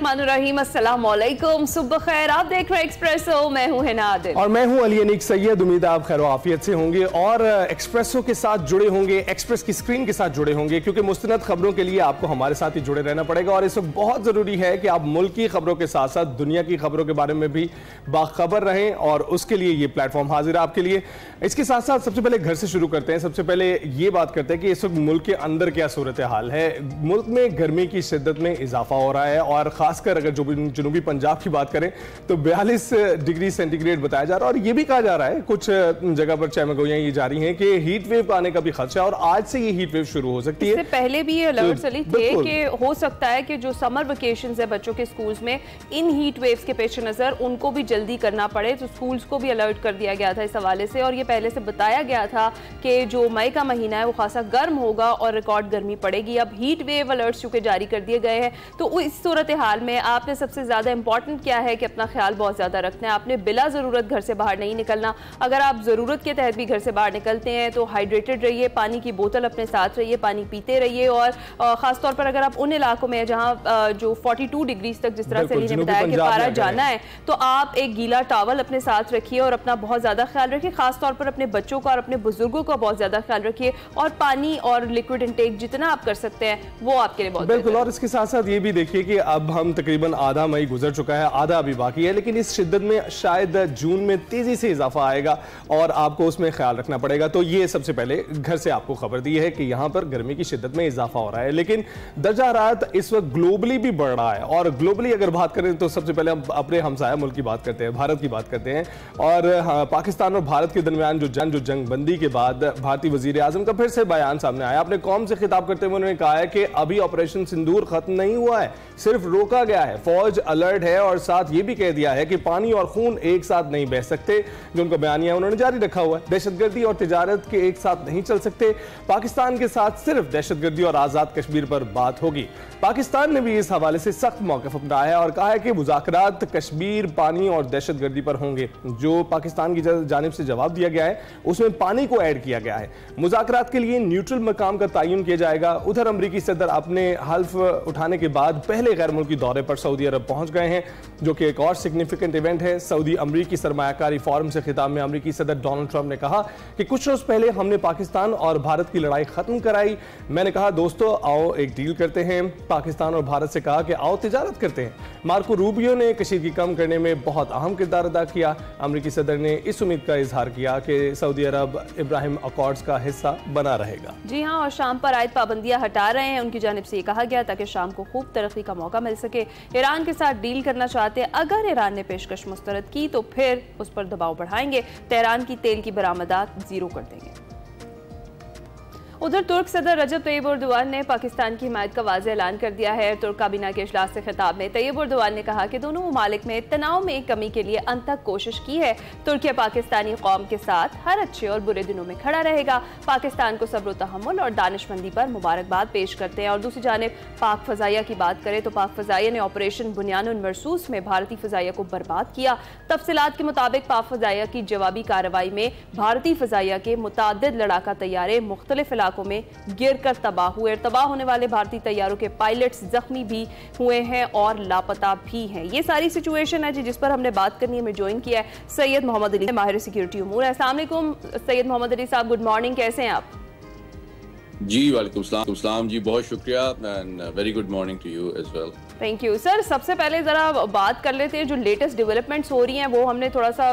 बिस्मिल्लाहिर्रहमानिर्रहीम, अस्सलाम वालेकुम, सुबह खैर। आप देख रहे हैं एक्सप्रेसो, मैं हूं हिना आदिल और मैं हूं अली अनीक सैयद। उम्मीद है आप खैर आफियत से होंगे और एक्सप्रेसो के साथ जुड़े होंगे, एक्सप्रेस की स्क्रीन के साथ जुड़े होंगे, क्योंकि मुस्तनद खबरों के लिए आपको हमारे साथ ही जुड़े रहना पड़ेगा। और इस वक्त बहुत ज़रूरी है कि आप मुल्क की खबरों के साथ साथ दुनिया की खबरों के बारे में भी बाखबर रहें, और उसके लिए ये प्लेटफॉर्म हाजिर है आपके लिए। इसके साथ साथ सबसे पहले घर से शुरू करते हैं। सबसे पहले ये बात करते हैं कि इस वक्त मुल्क के अंदर क्या सूरत हाल है। मुल्क में गर्मी की शिद्दत में इजाफा हो रहा है, और खासकर अगर जुनूबी पंजाब की बात करें तो 42 डिग्री सेंटीग्रेड बताया जा रहा है। और ये भी कहा जा रहा है कुछ जगह पर चमगोइयां ये जारी हैं कि हीट वेव आने का भी खदशा है, और आज से ये हीट वेव शुरू हो सकती है। इससे पहले भी ये अलर्ट चली थे कि हो सकता है कि जो समर वेकेशंस है बच्चों के स्कूल्स में, इन हीट वेव्स के पेश नजर उनको भी जल्दी करना पड़े, तो स्कूल्स को भी अलर्ट कर दिया गया था इस हवाले से। और ये पहले से बताया गया था कि जो मई का महीना है वो खासा गर्म होगा और रिकॉर्ड गर्मी पड़ेगी। अब हीट वेव अलर्ट चूंकि जारी कर दिए गए हैं, तो इस सूरत हाल में आपने सबसे ज्यादा इंपॉर्टेंट क्या है कि अपना ख्याल बहुत ज्यादा रखना है। आपने बिला जरूरत घर से बाहर नहीं निकलना। अगर आप जरूरत के तहत भी घर से बाहर निकलते हैं तो हाइड्रेटेड रहिए, पानी की बोतल अपने साथ रहिए, पानी पीते रहिए। और खासतौर पर अगर आप उन इलाकों में जहां जो 42 डिग्री तक जिस तरह से ने बताया कि पारा जाना है, तो आप एक गीला टॉवल अपने साथ रखिए और अपना बहुत ज्यादा ख्याल रखिए। खासतौर पर अपने बच्चों का और अपने बुजुर्गों का बहुत ज्यादा ख्याल रखिए, और पानी और लिक्विड इंटेक जितना आप कर सकते हैं वो आपके लिए बहुत बिल्कुल। और इसके साथ साथ ये भी देखिए कि अब हम तकरीबन आधा मई गुजर चुका है, आधा अभी बाकी है, लेकिन इस शिद्दत में शायद जून में तेजी से इजाफा आएगा और आपको उसमें ख्याल रखना पड़ेगा। तो ये सबसे पहले घर से आपको खबर दी है कि यहाँ पर गर्मी की शिद्दत में इजाफा हो रहा है, लेकिन दर्जा हरारत इस वक्त ग्लोबली भी बढ़ रहा है। और ग्लोबली अगर बात करें तो सबसे पहले हम अपने हमसाया मुल्क की बात करते हैं, भारत की बात करते हैं। और हाँ, पाकिस्तान और भारत के दरमियान जो जंगबंदी के बाद भारतीय वजीर आजम का फिर से बयान सामने आया। अपने कौम से खिताब करते हुए उन्होंने कहा है कि अभी ऑपरेशन सिंदूर खत्म नहीं हुआ है, सिर्फ रोका गया है। फौज अलर्ट है, और साथ ये भी कह दिया है कि पानी और खून एक साथ नहीं बह सकते। जो उनका बयानिया उन्होंने जारी रखा हुआ है। दहशतगर्दी और तिजारत के एक साथ नहीं चल सकते। पाकिस्तान के साथ सिर्फ दहशतगर्दी और आजाद कश्मीर पर बात होगी। पाकिस्तान ने भी इस हवाले से सख्त मौक़िफ़ अपनाया है और कहा है कि मुज़ाकरात कश्मीर, पानी और दहशतगर्दी पर होंगे। जो पाकिस्तान की जानिब से जवाब दिया गया है उसमें पानी को ऐड किया गया है। मुज़ाकरात के लिए न्यूट्रल मकाम का तयन किया जाएगा। उधर अमरीकी सदर अपने हल्फ उठाने के बाद पहले गैर मुल्की दौरे पर सऊदी अरब पहुंच गए हैं, जो कि एक और सिग्निफिकेंट इवेंट है। सऊदी अमरीकी सरमायाकारी फोरम से खिताब में अमरीकी सदर डोनाल्ड ट्रंप ने कहा कि कुछ रोज पहले हमने पाकिस्तान और भारत की लड़ाई खत्म कराई। मैंने कहा दोस्तों आओ एक डील करते हैं। पाकिस्तान और भारत से कहा कि आओ तिजारत करते हैं। मार्को रूबियो ने कशीदगी कम करने में बहुत अहम किरदार अदा किया। अमरीकी सदर ने इस उम्मीद का इजहार किया कि सऊदी अरब इब्राहिम अकॉर्ड्स का हिस्सा बना रहेगा। जी हाँ, और शाम पर आयद पाबंदियां हटा रहे हैं उनकी जानिब से ये कहा गया ताकि शाम को खूब तरक्की का मौका मिल सके। ईरान के साथ डील करना चाहते हैं। अगर ईरान ने पेशकश मुस्तरद की तो फिर उस पर दबाव बढ़ाएंगे। तेहरान की तेल की बरामदात जीरो कर देंगे। उधर तुर्क सदर रजब तैयब एर्दोगान ने पाकिस्तान की हिमायत का वाज़ेह ऐलान कर दिया है। तुर्क काबीना के इजलास से खिताब में तैयब एर्दोगान ने कहा कि दोनों ममालिक में तनाव में कमी के लिए अंत तक कोशिश की है। तुर्किया पाकिस्तानी कौम के साथ हर अच्छे और बुरे दिनों में खड़ा रहेगा। पाकिस्तान को सब्र तहम्मुल और दानिशमंदी पर मुबारकबाद पेश करते हैं। और दूसरी जानिब पाक फ़ज़ाइया की बात करें तो पाक फ़ज़ाइया ने ऑपरेशन बुनियानुन मरसूस में भारतीय फ़ज़ाइया को बर्बाद किया। तफसीलात के मुताबिक पाक फ़ज़ाइया की जवाबी कार्रवाई में भारतीय फ़ज़ाइया के मुताद्दिद लड़ाका तैयारे मुख्तलिफ इलाकों में गिर कर तबाह हुए। तबाह होने वाले भारतीय तैयारों के पायलट्स जख्मी भी हुए हैं और लापता भी हैं। ये सारी सिचुएशन है जिस पर हमने बात करनी है। हमें ज्वाइन किया है सैयद मोहम्मद अली, माहिर सिक्योरिटी उमूर। अस्सलाम वालेकुम सैयद मोहम्मद अली साहब, गुड मॉर्निंग, कैसे हैं आप? जी वालेकुम सलाम जी, बहुत शुक्रिया and very good morning to you as well. Thank you sir. सबसे पहले ज़रा बात कर लेते हैं जो लेटेस्ट डेवलपमेंट्स हो रही हैं, वो हमने थोड़ा सा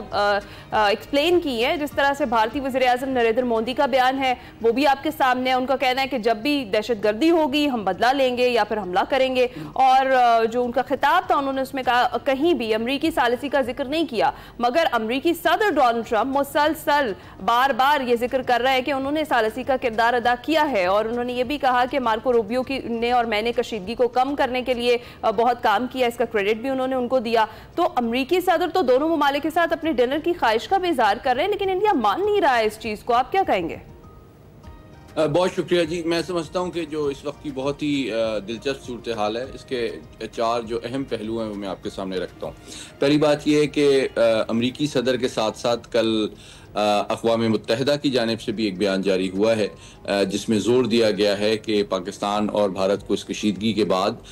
एक्सप्लेन की है। जिस तरह से भारतीय वज़ीर आज़म नरेंद्र मोदी का बयान है वो भी आपके सामने है। उनका कहना है कि जब भी दहशतगर्दी होगी हम बदला लेंगे या फिर हमला करेंगे। और जो उनका खिताब था उन्होंने उसमें कहा कहीं भी अमरीकी सालिसी का जिक्र नहीं किया, मगर अमरीकी सदर डोनाल्ड ट्रंप मुसलसल बार बार ये जिक्र कर रहे हैं कि उन्होंने सालिसी का किरदार अदा किया है। और उन्होंने ये भी कहा कि मार्को रूबियो ने और मैंने कशीदगी को कम करने के लिए बहुत काम किया, इसका क्रेडिट भी उन्होंने उनको दिया। तो अमरीकी सदर तो दोनों ममालिक के साथ अपने डिनर की ख्वाहिश का भी इजहार कर रहे हैं, लेकिन इंडिया मान नहीं रहा है इस चीज को। आप क्या कहेंगे? बहुत शुक्रिया जी। मैं समझता हूँ कि जो इस वक्त की बहुत ही दिलचस्प सूरत हाल है, इसके चार जो अहम पहलू हैं वो मैं आपके सामने रखता हूँ। पहली बात यह है कि अमरीकी सदर के साथ साथ कल अक़वाम मुत्तहिदा की जानिब से भी एक बयान जारी हुआ है जिसमें ज़ोर दिया गया है कि पाकिस्तान और भारत को इस कशीदगी के बाद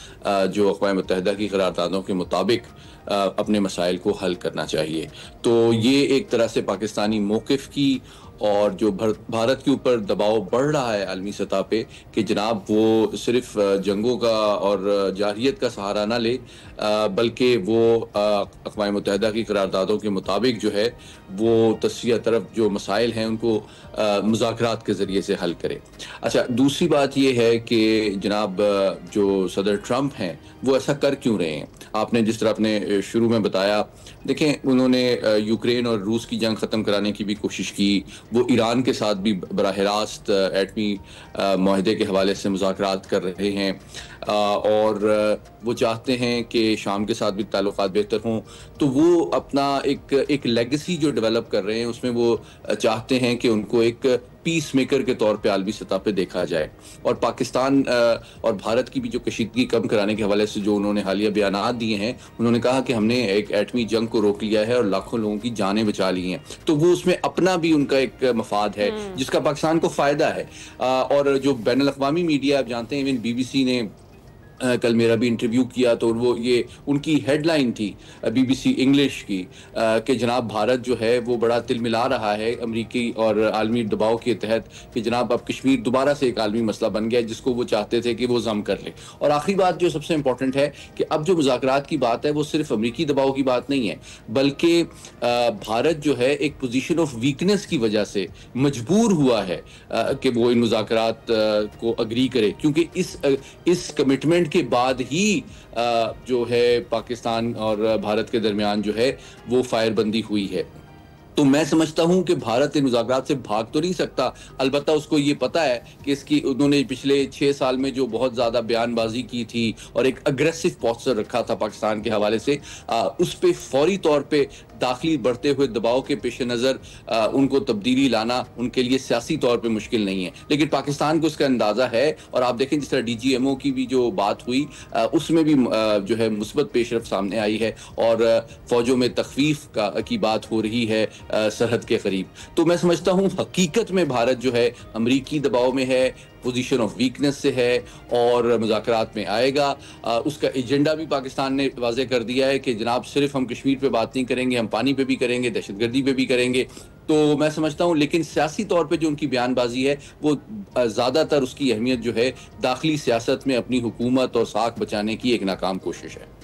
जो अक़वाम मुत्तहिदा की क़रारदादों के मुताबिक अपने मसाइल को हल करना चाहिए। तो ये एक तरह से पाकिस्तानी मौक़िफ़ की और जो भारत के ऊपर दबाव बढ़ रहा है आलमी सतह पे कि जनाब वो सिर्फ जंगों का और जारहियत का सहारा ना ले, बल्कि वो अक़वाम मुत्तहिदा की क़रारदादों के मुताबिक जो है वो तस्फिया तरफ जो मसाइल हैं उनको मुज़ाकरात के ज़रिए से हल करे। अच्छा, दूसरी बात ये है कि जनाब जो सदर ट्रंप हैं वो ऐसा कर क्यों रहे हैं? आपने जिस तरह अपने शुरू में बताया, देखें उन्होंने यूक्रेन और रूस की जंग ख़त्म कराने की भी कोशिश की, वो ईरान के साथ भी बराह रास्त एटमी माहदे के हवाले से मुज़ाकरात कर रहे हैं और वो चाहते हैं कि शाम के साथ भी ताल्लुकात बेहतर हों। तो वो अपना एक लेगेसी जो डेवलप कर रहे हैं उसमें वो चाहते हैं कि उनको एक पीस मेकर के तौर पे आलमी सतह पे देखा जाए। और पाकिस्तान और भारत की भी जो कशीदगी कम कराने के हवाले से जो उन्होंने हालिया बयानात दिए हैं, उन्होंने कहा कि हमने एक एटमी जंग को रोक लिया है और लाखों लोगों की जानें बचा ली हैं। तो वो उसमें अपना भी उनका एक मफाद है जिसका पाकिस्तान को फ़ायदा है। और जो बैनुल अक़वामी मीडिया आप जानते हैं, इवन BBC ने कल मेरा भी इंटरव्यू किया तो वो ये उनकी हेडलाइन थी BBC इंग्लिश की कि जनाब भारत जो है वो बड़ा तिलमिला रहा है अमेरिकी और आलमी दबाव के तहत कि जनाब अब कश्मीर दोबारा से एक आलमी मसला बन गया जिसको वो चाहते थे कि वो जम कर ले। और आखिरी बात जो सबसे इंपॉर्टेंट है कि अब जो मुज़ाकरात की बात है वो सिर्फ अमेरिकी दबाव की बात नहीं है, बल्कि भारत जो है एक पोजीशन ऑफ वीकनेस की वजह से मजबूर हुआ है कि वो इन मुज़ाकरात को अग्री करे, क्योंकि इस कमिटमेंट के बाद ही जो है पाकिस्तान और भारत के दरमियान जो है वो फायरबंदी हुई है। तो मैं समझता हूं कि भारत इन मुज़ाकरात से भाग तो नहीं सकता, अलबत्ता उसको ये पता है कि उन्होंने पिछले 6 साल में जो बहुत ज़्यादा बयानबाजी की थी और एक अग्रेसिव पोस्चर रखा था पाकिस्तान के हवाले से, उस पर फौरी तौर पे दाखिली बढ़ते हुए दबाव के पेश नज़र उनको तब्दीली लाना उनके लिए सियासी तौर पे मुश्किल नहीं है, लेकिन पाकिस्तान को उसका अंदाज़ा है। और आप देखें जिस तरह DGMO की भी जो बात हुई उसमें भी जो है मुस्बत पेशरफ सामने आई है और फ़ौजों में तखफीफ की बात हो रही है सरहद के करीब। तो मैं समझता हूँ हकीकत में भारत जो है अमरीकी दबाव में है, पोजीशन ऑफ वीकनेस से है और मुज़ाकरात में आएगा। उसका एजेंडा भी पाकिस्तान ने वाज़े कर दिया है कि जनाब सिर्फ हम कश्मीर पे बात नहीं करेंगे, हम पानी पे भी करेंगे, दहशतगर्दी पे भी करेंगे। तो मैं समझता हूँ, लेकिन सियासी तौर पे जो उनकी बयानबाजी है वो ज़्यादातर उसकी अहमियत जो है दाखिली सियासत में अपनी हुकूमत और साख बचाने की एक नाकाम कोशिश है।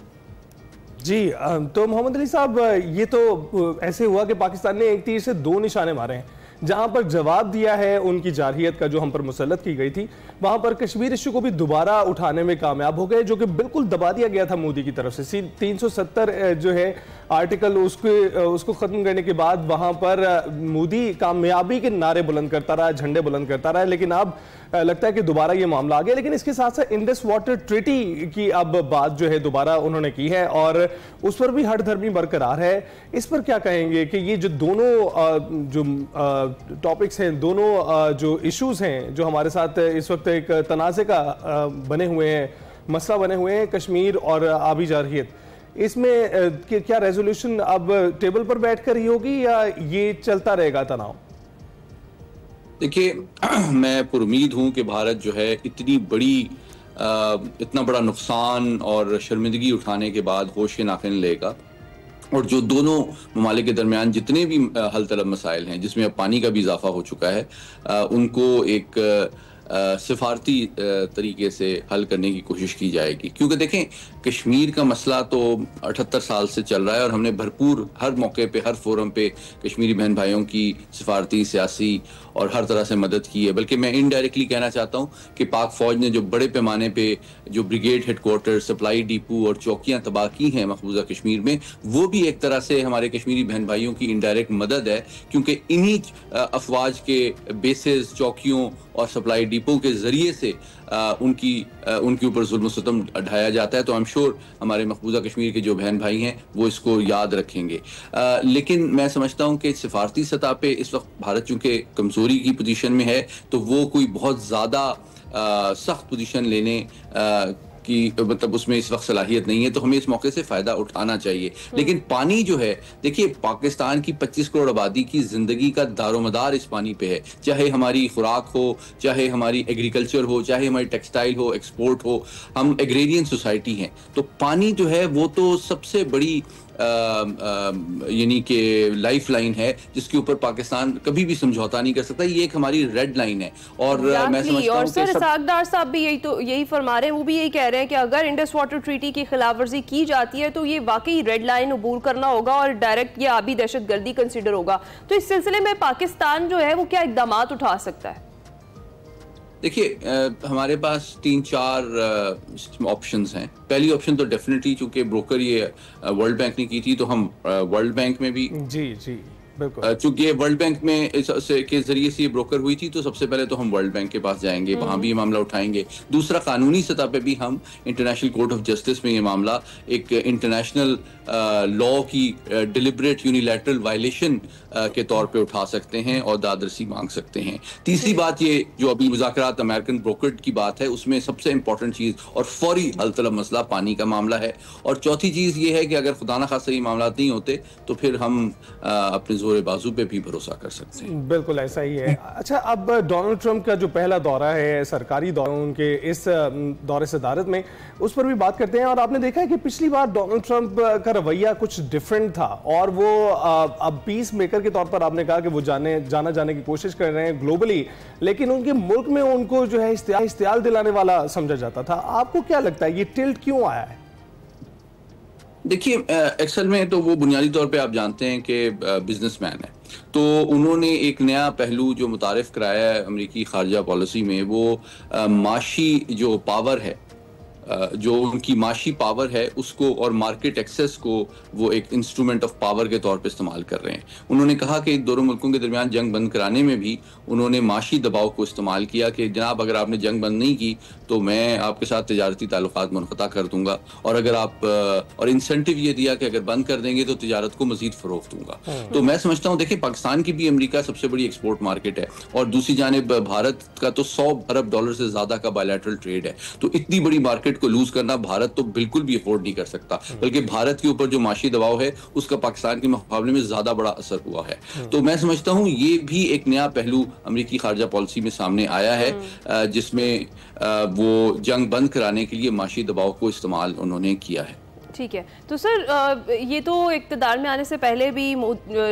जी, तो मोहम्मद अली साहब, ये तो ऐसे हुआ कि पाकिस्तान ने एक तीर से 2 निशाने मारे हैं। जहां पर जवाब दिया है उनकी जारहियत का जो हम पर मुसल्लत की गई थी, वहां पर कश्मीर इशू को भी दोबारा उठाने में कामयाब हो गए, जो कि बिल्कुल दबा दिया गया था मोदी की तरफ से। 370 जो है आर्टिकल उसको खत्म करने के बाद वहां पर मोदी कामयाबी के नारे बुलंद करता रहा, झंडे बुलंद करता रहा, लेकिन अब लगता है कि दोबारा ये मामला आ गया। लेकिन इसके साथ साथ इंडस वाटर ट्रीटी की अब बात जो है दोबारा उन्होंने की है और उस पर भी हठधर्मी बरकरार है। इस पर क्या कहेंगे कि ये जो दोनों जो टॉपिक्स हैं, दोनों जो इश्यूज हैं जो हमारे साथ इस वक्त एक तनाज़े का बने हुए हैं, मसला बने हुए हैं, कश्मीर और आबी जारहियत, इसमें क्या रेजोल्यूशन अब टेबल पर बैठकर ही होगी या ये चलता रहेगा तनाव? देखिए, मैं पुरुमीद हूँ कि भारत जो है इतना बड़ा नुकसान और शर्मिंदगी उठाने के बाद होश के नाखिन लेगा और जो दोनों ममालिक के दरमियान जितने भी हल तलब मसाइल हैं जिसमें अब पानी का भी इजाफा हो चुका है, उनको एक सिफारती तरीके से हल करने की कोशिश की जाएगी। क्योंकि देखें, कश्मीर का मसला तो 78 साल से चल रहा है और हमने भरपूर हर मौके पे, हर फोरम पे कश्मीरी बहन भाइयों की सिफारती, सियासी और हर तरह से मदद की है। बल्कि मैं इनडायरेक्टली कहना चाहता हूँ कि पाक फौज ने जो बड़े पैमाने पे जो ब्रिगेड हेडक्वार्टर, सप्लाई डिपो और चौकियाँ तबाह की हैं मकबूजा कश्मीर में, वो भी एक तरह से हमारे कश्मीरी बहन भाइयों की इनडायरेक्ट मदद है, क्योंकि इन्हीं अफवाज के बेसेस, चौकियों और सप्लाई डिपो के जरिए से उनके ऊपर जुल्म सितम ढाया जाता है। तो आई एम श्योर हमारे मकबूजा कश्मीर के जो बहन भाई हैं वो इसको याद रखेंगे। लेकिन मैं समझता हूँ कि सिफारती सतह पे इस वक्त भारत चूँकि कमज़ोरी की पोजीशन में है, तो वो कोई बहुत ज़्यादा सख्त पोजीशन लेने की मतलब उसमें इस वक्त सलाहियत नहीं है, तो हमें इस मौके से फायदा उठाना चाहिए। लेकिन पानी जो है, देखिए पाकिस्तान की 25 करोड़ आबादी की जिंदगी का दारोमदार इस पानी पे है, चाहे हमारी खुराक हो, चाहे हमारी एग्रीकल्चर हो, चाहे हमारी टेक्सटाइल हो, एक्सपोर्ट हो, हम एग्रेरियन सोसाइटी हैं। तो पानी जो है वो तो सबसे बड़ी यानी कि लाइफ लाइन है, जिसके ऊपर पाकिस्तान कभी भी समझौता नहीं कर सकता। ये एक हमारी रेड लाइन है। और मैं समझता हूं सर इसाकदार साहब भी यही फरमा रहे हैं, वो भी यही कह रहे हैं कि अगर इंडस वाटर ट्रीटी की खिलाफवर्जी की जाती है तो ये वाकई रेड लाइन अबूर करना होगा और डायरेक्ट ये आबी दहशतगर्दी कंसिडर होगा। तो इस सिलसिले में पाकिस्तान जो है वो क्या इकदाम उठा सकता है? देखिए हमारे पास 3-4 ऑप्शंस हैं। पहली ऑप्शन तो डेफिनेटली, चूंकि ब्रोकर ये वर्ल्ड बैंक ने की थी, तो हम वर्ल्ड बैंक में भी जी चूंकि वर्ल्ड बैंक में के जरिए से ये ब्रोकर हुई थी, तो सबसे पहले तो हम वर्ल्ड बैंक के पास जाएंगे, वहां भी ये मामला उठाएंगे। दूसरा, कानूनी सतह पे भी हम इंटरनेशनल कोर्ट ऑफ जस्टिस में ये मामला एक इंटरनेशनल लॉ की डिलिबरेट यूनिलैटरल वायलेशन के तौर पे उठा सकते हैं और दादरसी मांग सकते हैं। तीसरी बात, ये जो अभी मुज़ाकरात अमेरिकन ब्रोकर की बात है, उसमें सबसे इंपॉर्टेंट चीज और फौरी हल तलब मसला पानी का मामला है। और चौथी चीज ये है कि अगर खुदा न खास्ता ये मामला नहीं होते तो फिर हम अपने जोर बाजू पे भी भरोसा कर सकते हैं। बिल्कुल ऐसा ही है। अच्छा, अब डोनाल्ड ट्रंप का जो पहला दौरा है, सरकारी दौरा उनके इस दौरे सदारत में, उस पर भी बात करते हैं। और आपने देखा है कि पिछली बार डोनाल्ड ट्रंप का रवैया कुछ डिफरेंट था और वो अब पीस मेकर के तौर पर आपने कहा कि वो जाना जाने की कोशिश कर रहे हैं ग्लोबली, लेकिन उनके मुल्क में उनको जो है इस्तेयाल दिलाने वाला समझा जाता था। आपको क्या लगता है ये टिल्ट क्यों आया है? देखिए एक्सल में तो वो बुनियादी तौर पे आप जानते हैं कि बिजनेसमैन है, तो उन्होंने एक नया पहलू जो मुतारिफ कराया है अमेरिकी खारजा पॉलिसी में, वो माशी जो पावर है, जो उनकी माशी पावर है उसको और मार्केट एक्सेस को वो एक इंस्ट्रूमेंट ऑफ पावर के तौर पे इस्तेमाल कर रहे हैं। उन्होंने कहा कि दोनों मुल्कों के दरमियान जंग बंद कराने में भी उन्होंने माशी दबाव को इस्तेमाल किया कि जनाब अगर आपने जंग बंद नहीं की तो मैं आपके साथ तिजारती ताल्लुकात मुनक़ता कर दूंगा, और अगर आप और इंसेंटिव ये दिया कि अगर बंद कर देंगे तो तिजारत को मजीद फरोख्त दूंगा। तो मैं समझता हूँ, देखिए पाकिस्तान की भी अमेरिका सबसे बड़ी एक्सपोर्ट मार्केट है और दूसरी जानिब भारत का तो $100 अरब से ज्यादा का बायलैटरल ट्रेड है। तो इतनी बड़ी मार्केट को लूज करना भारत तो बिल्कुल भी अफोर्ड नहीं कर सकता, बल्कि भारत के ऊपर जो माशी दबाव है उसका पाकिस्तान के मुकाबले में ज्यादा बड़ा असर हुआ है। तो मैं समझता हूं ये भी एक नया पहलू अमेरिकी खारजा पॉलिसी में सामने आया है, जिसमें वो जंग बंद कराने के लिए माशी दबाव को इस्तेमाल उन्होंने किया है। ठीक है, तो सर ये तो इक़्तिदार में आने से पहले भी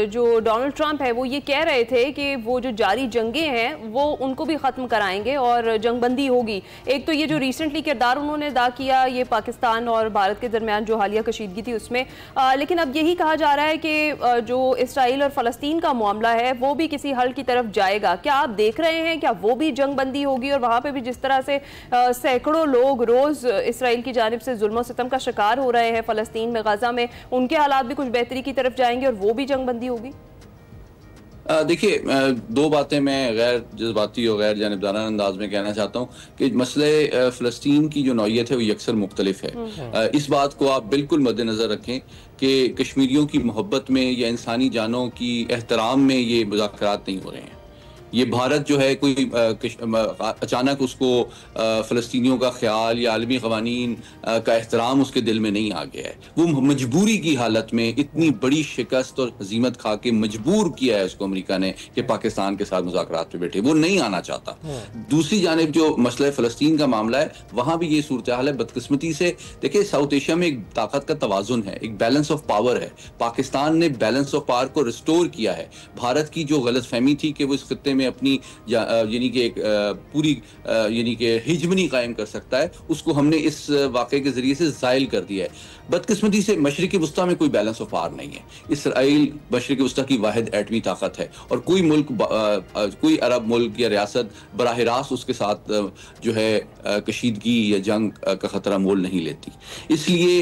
जो डोनाल्ड ट्रंप है वो ये कह रहे थे कि वो जो जारी जंगें हैं वो उनको भी ख़त्म कराएंगे और जंगबंदी होगी। एक तो ये जो रिसेंटली किरदार उन्होंने अदा किया ये पाकिस्तान और भारत के दरमियान जो हालिया कशीदगी थी उसमें, लेकिन अब यही कहा जा रहा है कि जो इसराइल और फ़लस्तीन का मामला है वो भी किसी हल की तरफ जाएगा। क्या आप देख रहे हैं क्या वो भी जंगबंदी होगी और वहाँ पर भी जिस तरह से सैकड़ों लोग रोज़ इसराइल की जानिब से जुल्म सितम का शिकार हो रहे हैं फ़लस्तीन में, गाजा में, उनके हालात भी कुछ बेहतरी की तरफ जाएंगे और वो भी जंगबंदी होगी? देखिए दो बातें मैं गैर जज्बाती और गैर जानिबदाराना अंदाज में कहना चाहता हूँ कि मसले फ़लस्तीन की जो नौइयत है वो यकसर मुख्तलिफ है। इस बात को आप बिल्कुल मद्देनज़र रखें कि कश्मीरियों की मोहब्बत में या इंसानी जानों की एहतराम में ये मुज़ाकरात नहीं हो रहे हैं। ये भारत जो है कोई अचानक उसको फ़लस्तीनियों का ख्याल या आलमी क़वानीन का एहतराम उसके दिल में नहीं आ गया है। वो मजबूरी की हालत में इतनी बड़ी शिकस्त और हजीमत खा के मजबूर किया है उसको अमेरिका ने कि पाकिस्तान के साथ मुज़ाकरात पे बैठे, वो नहीं आना चाहता। दूसरी जानिब जो मसला फ़लस्तीन का मामला है वहाँ भी ये सूरत हाल है। बदकिस्मती से देखिए साउथ एशिया में एक ताकत का तवाज़ुन है, एक बैलेंस ऑफ पावर है। पाकिस्तान ने बैलेंस ऑफ पावर को रिस्टोर किया है। भारत की जो गलतफहमी थी कि वो इस खत्ते में अपनी यानी कि पूरी यानी कि हिजमनी कायम कर सकता है, उसको हमने इस वाक़े के जरिए से ज़ाइल कर दिया है। बदकिस्मती से मशरिक़ वस्ता में कोई बैलेंस ऑफ पावर नहीं है। इसराइल मशरिक़ वस्ता की वाहिद एटमी ताकत है और कोई मुल्क कोई अरब मुल्क या रियासत बराह रास्त उसके साथ जो है कशीदगी या जंग का खतरा मोल नहीं लेती। इसलिए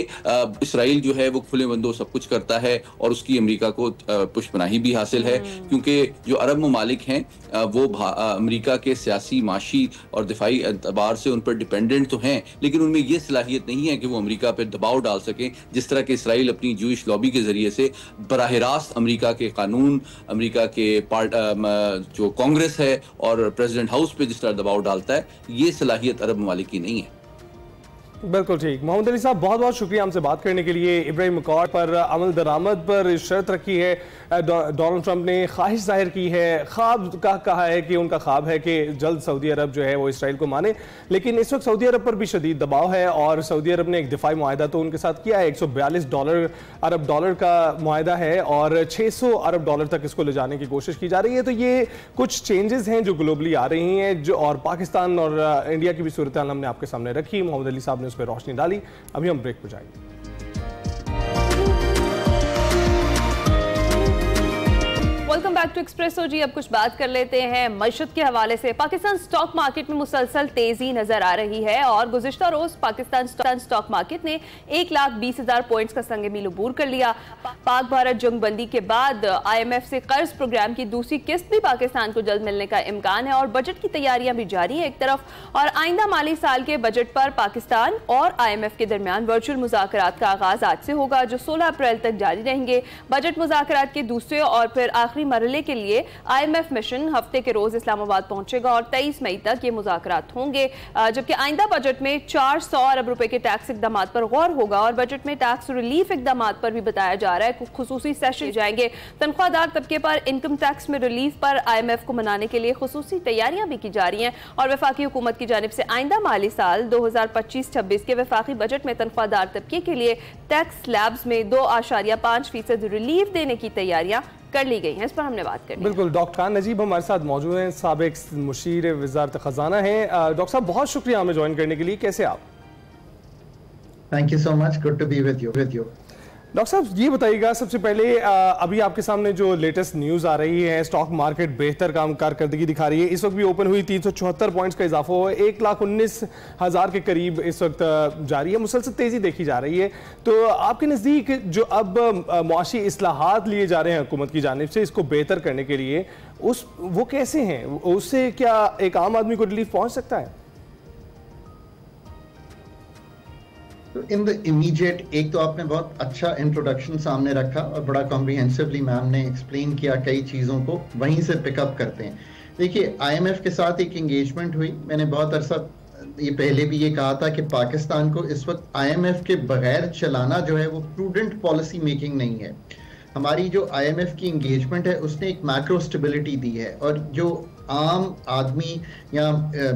इसराइल जो है वो खुले बंदो सब कुछ करता है और उसकी अमेरिका को पुष्पनाही भी हासिल है, क्योंकि जो अरब ममालिक हैं वो अमेरिका के सियासी, माशी और दिफाई एतबार से उन पर डिपेंडेंट तो हैं, लेकिन उनमें यह सलाहियत नहीं है कि वो अमेरिका पर दबाव डाल सकें जिस तरह के इसराइल अपनी जूइश लॉबी के जरिए से बराह रास्त अमेरिका के कानून, अमेरिका के जो कांग्रेस है और प्रेसिडेंट हाउस पे जिस तरह दबाव डालता है, ये सलाहियत अरब ममालिक की नहीं है। बिल्कुल ठीक। मोहम्मद अली साहब, बहुत बहुत शुक्रिया हमसे बात करने के लिए। इब्राहिम अकॉर्ड पर अमल दरामद पर शर्त रखी है। डोनाल्ड ट्रंप ने ख्वाहिश जाहिर की है, ख्वाब का कहा है कि उनका ख्वाब है कि जल्द सऊदी अरब जो है वो इसराइल को माने, लेकिन इस वक्त सऊदी अरब पर भी शदीद दबाव है और सऊदी अरब ने एक दिफाई मुआहदा तो उनके साथ किया है। 142 अरब डॉलर का मुआहदा है और 600 अरब डॉलर तक इसको ले जाने की कोशिश की जा रही है। तो ये कुछ चेंजेस हैं जो ग्लोबली आ रही हैं, जो और पाकिस्तान और इंडिया की भी सूरत हाल हमने आपके सामने रखी। मोहम्मद अली साहब ने उस पर रोशनी डाली। अभी हम ब्रेक पर जाएंगे। वेलकम बैक टू एक्सप्रेसो जी। अब कुछ बात कर लेते हैं मईशत के हवाले से। पाकिस्तान स्टॉक मार्केट में मुसलसल तेजी नजर आ रही है और गुज़िश्ता रोज पाकिस्तान स्टॉक मार्केट ने 1,20,000 पॉइंट्स का संग मील अबूर कर लिया। पाक भारत जंगबंदी के बाद IMF से कर्ज प्रोग्राम की दूसरी किस्त भी पाकिस्तान को जल्द मिलने का इम्कान है और बजट की तैयारियां भी जारी है एक तरफ, और आइंदा माली साल के बजट पर पाकिस्तान और IMF के दरमियान वर्चुअल मुज़ाकरात का आगाज आज से होगा जो 16 अप्रैल तक जारी रहेंगे। बजट मुज़ाकरात के दूसरे और फिर आखिरी मरहले के लिए IMF मिशन हफ्ते के रोज इस्लामाबाद पहुंचेगा और 23 मई तक ये मुज़ाकरात होंगे, जबकि आइंदा बजट में 400 अरब रुपए के टैक्स इकदाम पर गौर होगा और बजट में टैक्स रिलीफ इकदाम पर भी बताया जा रहा है। खुसूसी सेशन जाएंगे। तनख्वाहदार तबके पर इनकम टैक्स में रिलीफ पर IMF को मनाने के लिए खुसूसी तैयारियां भी की जा रही हैं और वफाकी हुकूमत की जानिब से आइंदा माली साल 2025-26 के वफाकी बजट में तनख्वाहदार तबके के लिए टैक्स स्लैब्स में 2.5% रिलीफ देने की तैयारियां कर ली गई हैं। इस पर हमने बात करनी। बिल्कुल। डॉक्टर खान नजीब हमारे साथ मौजूद हैं, साबिक मुशीर वज़ारत ख़ज़ाना हैं। डॉक्टर साहब, बहुत शुक्रिया हमें ज्वाइन करने के लिए। कैसे आप? Thank you so much, good to be with you. Doctor साहब, ये बताइएगा सबसे पहले, अभी आपके सामने जो लेटेस्ट न्यूज़ आ रही है, स्टॉक मार्केट बेहतर कारकर्दगी दिखा रही है। इस वक्त भी ओपन हुई 374 पॉइंट्स का इजाफा हुआ है, 1,19,000 के करीब इस वक्त जारी है, मुसलसल तेज़ी देखी जा रही है। तो आपके नज़दीक जो अब मुआशी इस्लाहात लिए जा रहे हैं हुकूमत की जानिब से इसको बेहतर करने के लिए, वो कैसे हैं? उससे क्या एक आम आदमी को रिलीफ पहुँच सकता है? इन द इमीडिएट, एक तो आपने बहुत अच्छा इंट्रोडक्शन सामने रखा और बड़ा कॉम्प्रिहेंसिवली मैम ने एक्सप्लेन किया कई चीज़ों को, वहीं से पिकअप करते हैं। देखिए, IMF के साथ एक एंगेजमेंट हुई। मैंने बहुत अरसा ये पहले भी ये कहा था कि पाकिस्तान को इस वक्त IMF के बगैर चलाना जो है वो प्रूडेंट पॉलिसी मेकिंग नहीं है। हमारी जो IMF की एंगेजमेंट है उसने एक मैक्रो स्टेबिलिटी दी है और जो आम आदमी या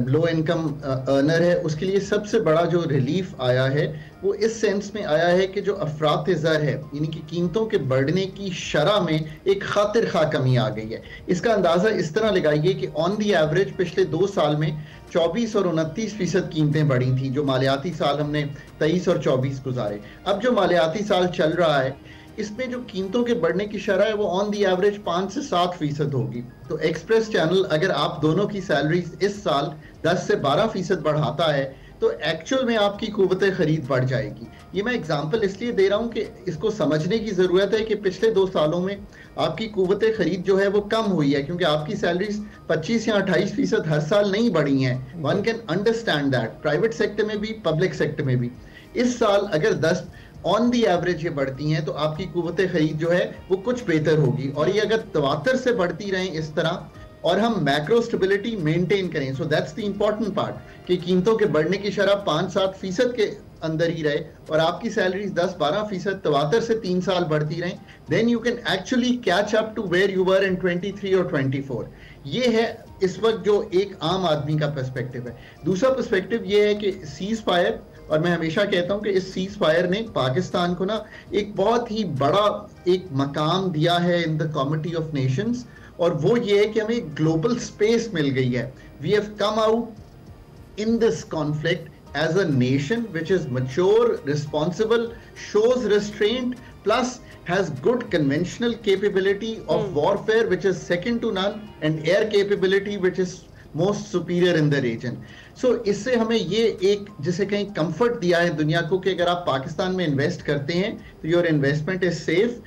लो इनकम अर्नर है उसके लिए सबसे बड़ा जो रिलीफ आया है वो इस सेंस में आया है कि जो अफरात ज़र है, यानी कि कीमतों के बढ़ने की शरह में एक खातिर खा कमी आ गई है। इसका अंदाज़ा इस तरह लगाइए कि ऑन दी एवरेज पिछले 2 साल में 24 और 29% कीमतें बढ़ी थी। जो मालियाती साल हमने 23 और 24 गुजारे, अब जो मालियाती साल चल रहा है इसमें जो कीमतों के बढ़ने की शरह है वो ऑन दी एवरेज 5 से 7% होगी। तो एक्सप्रेस चैनल अगर आप दोनों की सैलरी इस साल 10 से 12% बढ़ाता है तो एक्चुअल में आपकी कुव्वत खरीद बढ़ जाएगी। ये मैं एग्जांपल इसलिए दे रहा हूँ कि इसको समझने की ज़रूरत है कि पिछले 2 सालों में आपकी कुव्वत खरीद जो है वो कम हुई है क्योंकि आपकी सैलरीज 25 या 28% हर साल नहीं बढ़ी हैं। One can understand that, private sector में भी पब्लिक सेक्टर में भी। इस साल अगर 10 ऑन दी एवरेज ये बढ़ती हैं तो आपकी कुव्वत खरीद जो है वो कुछ बेहतर होगी और ये अगर तवातर से बढ़ती रहें इस तरह और हम मैक्रो स्टेबिलिटी मेंटेन करें, so that's the important part कि कीमतों के बढ़ने की शरह 5-7% के अंदर ही रहे और आपकी सैलरीज 10-12% तवातर से 3 साल बढ़ती रहें, then you can actually catch up to where you were in 23 और 24। ये है इस वक्त जो एक आम आदमी का पर्सपेक्टिव है। दूसरा पर्सपेक्टिव ये है कि सीज फायर, और मैं हमेशा कहता हूं कि इस सीज फायर ने पाकिस्तान को ना एक बहुत ही बड़ा एक मकाम दिया है in the committee of Nations, और वो ये है कि हमें ग्लोबल स्पेस मिल गई है। We have come out in this conflict as a nation which is mature, responsible, shows restraint, plus has good conventional capability of warfare which is second to none, and air capability which is most superior in the region. So इससे हमें ये एक जिसे कहीं comfort दिया है दुनिया को कि अगर आप पाकिस्तान में इन्वेस्ट करते हैं तो your investment is safe.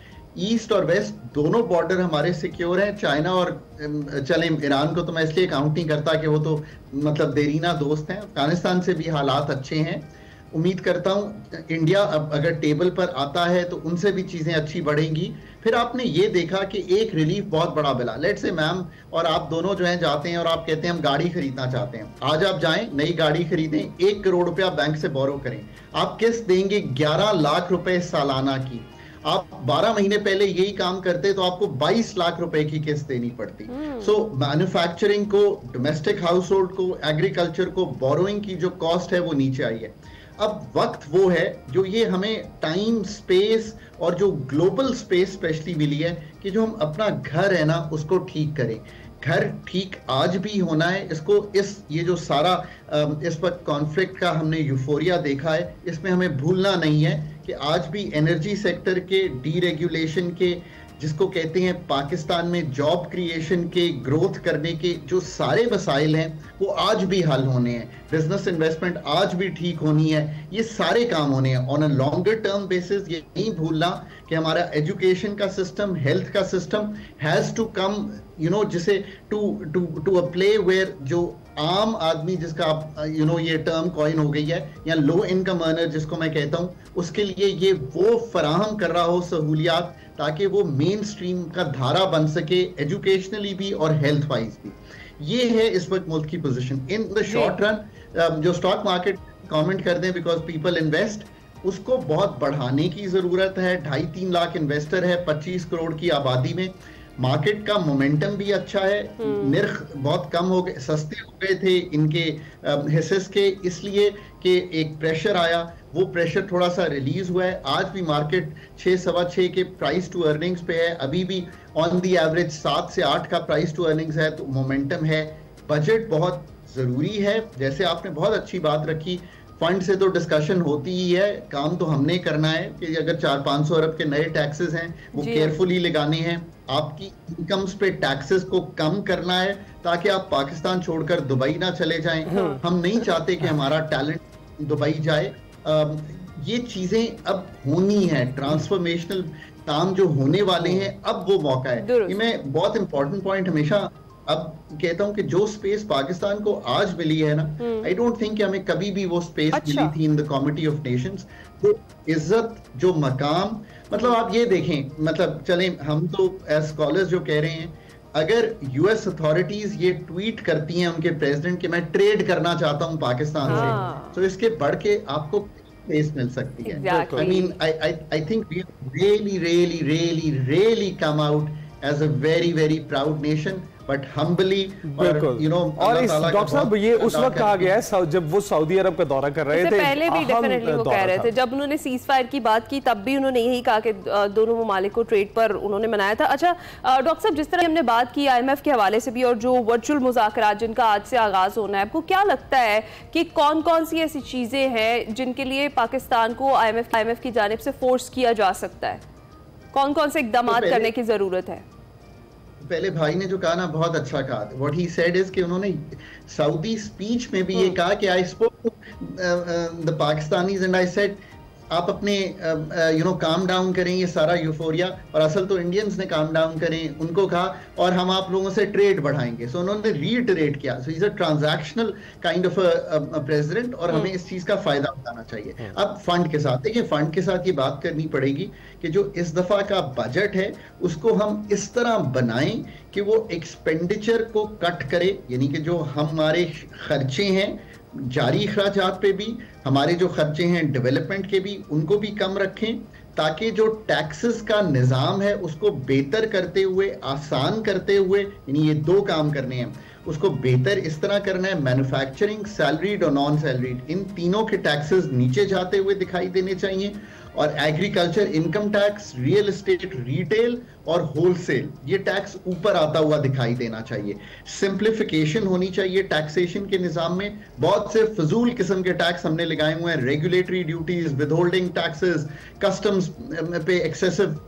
East और वेस्ट दोनों बॉर्डर हमारे सिक्योर हैं। चाइना और चले ईरान को तो मैं इसलिए काउंट नहीं करता कि वो तो मतलब देरीना दोस्त हैं। अफगानिस्तान से भी हालात अच्छे हैं। उम्मीद करता हूं इंडिया अब अगर टेबल पर आता है तो उनसे भी चीजें अच्छी बढ़ेंगी। फिर आपने ये देखा कि एक रिलीफ बहुत बड़ा मिला। लेट्स से मैम और आप दोनों जो हैं जाते हैं और आप कहते हैं हम गाड़ी खरीदना चाहते हैं, आज आप जाएं नई गाड़ी खरीदें, 1 करोड़ रुपया बैंक से बोरो करें, आप किस्त देंगे 11 लाख रुपए सालाना की। आप 12 महीने पहले यही काम करते तो आपको 22 लाख रुपए की किस्त देनी पड़ती। सो मैन्युफैक्चरिंग को, डोमेस्टिक हाउस होल्ड को, एग्रीकल्चर को बोरोइंग की जो कॉस्ट है वो नीचे आई है। अब वक्त वो है जो ये हमें टाइम, स्पेस और जो ग्लोबल स्पेस स्पेशली मिली है कि जो हम अपना घर है ना उसको ठीक करें। घर ठीक आज भी होना है, इसको ये जो सारा इस वक्त कॉन्फ्लिक्ट का हमने यूफोरिया देखा है, इसमें हमें भूलना नहीं है कि आज भी एनर्जी सेक्टर के डीरेगुलेशन के, जिसको कहते हैं पाकिस्तान में जॉब क्रिएशन के, ग्रोथ करने के जो सारे मसाइल हैं वो आज भी हल होने हैं। बिजनेस इन्वेस्टमेंट आज भी ठीक होनी है, ये सारे काम होने हैं on a longer term basis. ये नहीं भूलना कि हमारा एजुकेशन का सिस्टम, हेल्थ का सिस्टम हैज टू कम जिसे टू अ प्ले वेयर जो आम आदमी, जिसका आप ये टर्म कॉइन हो गई है, या लो इनकम अर्नर जिसको मैं कहता हूँ, उसके लिए ये वो फराहम कर रहा हो सहूलियात ताकि वो मेन स्ट्रीम का धारा बन सके, एजुकेशनली भी और हेल्थ वाइज भी। ये है इस वक्त मुल्क की position. In the short run जो स्टॉक मार्केट कमेंट करते हैं बिकॉज पीपल इन्वेस्ट, उसको बहुत बढ़ाने की जरूरत है। 2.5-3 लाख इन्वेस्टर है 25 करोड़ की आबादी में। मार्केट का मोमेंटम भी अच्छा है, निर्ख बहुत कम हो गए, सस्ते हो गए थे इनके हिस्सेस के, इसलिए कि एक प्रेशर आया, वो प्रेशर थोड़ा सा रिलीज हुआ है। आज भी मार्केट 6-6.25 के प्राइस टू अर्निंग्स पे है, अभी भी ऑन दी एवरेज 7 से 8 का प्राइस टू अर्निंग्स है, तो मोमेंटम है। बजट बहुत जरूरी है, जैसे आपने बहुत अच्छी बात रखी, फंड से तो डिस्कशन होती ही है, काम तो हमने करना है कि अगर 400-500 अरब के नए टैक्सेस हैं वो केयरफुली लगाने हैं। आपकी इनकम्स पे टैक्सेस को कम करना है ताकि आप पाकिस्तान छोड़कर दुबई ना चले जाएं। हम नहीं चाहते कि हमारा टैलेंट दुबई जाए। ये चीजें अब होनी है, ट्रांसफॉर्मेशनल काम जो होने वाले हैं, अब वो मौका है। ये मैं बहुत इंपॉर्टेंट पॉइंट हमेशा अब कहता हूं कि जो स्पेस पाकिस्तान को आज मिली है ना, आई डोंट थिंक कि हमें कभी भी वो स्पेस मिली थी in the committee of Nations. वो इज्जत, जो मकाम, मतलब आप ये देखें, मतलब चलें हम तो एज स्कॉलर्स जो कह रहे हैं, अगर यूएस अथॉरिटीज ये ट्वीट करती हैं उनके प्रेसिडेंट कि मैं ट्रेड करना चाहता हूं पाकिस्तान से, तो इसके बढ़ के आपको स्पेस मिल सकती है। I mean I think we really come out as a very very proud nation, but humbly. और इस डॉक्टर साहब ये उस वक्त कहा गया है जब वो सऊदी अरब का दौरा कर रहे थे, पहले भी डेफिनेटली वो कह रहे थे, जब उन्होंने सीज फायर की बात की तब भी उन्होंने यही कहा कि दोनों ममालिक को ट्रेड पर उन्होंने मनाया था। अच्छा डॉक्टर साहब, जिस तरह हमने बात की IMF के हवाले से भी और जो वर्चुअल मुज़ाकरात जिनका आज से आगाज होना है, आपको क्या लगता है कि कौन कौन सी ऐसी चीजें हैं जिनके लिए पाकिस्तान को IMF की जानिब से फोर्स किया जा सकता है? कौन कौन से इकदाम करने की जरूरत है? पहले भाई ने जो कहा ना, बहुत अच्छा कहा। व्हाट ही सेड इज कि उन्होंने सऊदी स्पीच में भी ये कहा कि I spoke to the Pakistanis and I said आप अपने काम डाउन करें ये सारा यूफोरिया, और असल तो इंडियंस ने काम डाउन करें, उनको कहा, और हम आप लोगों से ट्रेड बढ़ाएंगे। सो उन्होंने रीइटरेट किया। So is a transactional kind of president, और हमें इस चीज का फायदा उठाना चाहिए। अब फंड के साथ देखिए, फंड के साथ ये बात करनी पड़ेगी कि जो इस दफा का बजट है उसको हम इस तरह बनाएं कि वो एक्सपेंडिचर को कट करे, यानी कि जो हमारे खर्चे हैं जारी अखराजात पे भी, हमारे जो खर्चे हैं डेवलपमेंट के भी, उनको भी कम रखें, ताकि जो टैक्सेस का निज़ाम है उसको बेहतर करते हुए, आसान करते हुए, यानी ये 2 काम करने हैं, उसको बेहतर इस तरह करना है, मैन्युफैक्चरिंग, सैलरीड और नॉन सैलरीड, इन तीनों के टैक्सेस नीचे जाते हुए दिखाई देने चाहिए, और agriculture income tax, real estate, retail और होलसेल, ये टैक्स ऊपर आता हुआ दिखाई देना चाहिए। सिंप्लीफिकेशन होनी चाहिए टैक्सेशन के निज़ाम में। बहुत से फजूल किस्म के टैक्स हमने लगाए हुए हैं, regulatory duties, withholding taxes, customs पे एक्सेसिव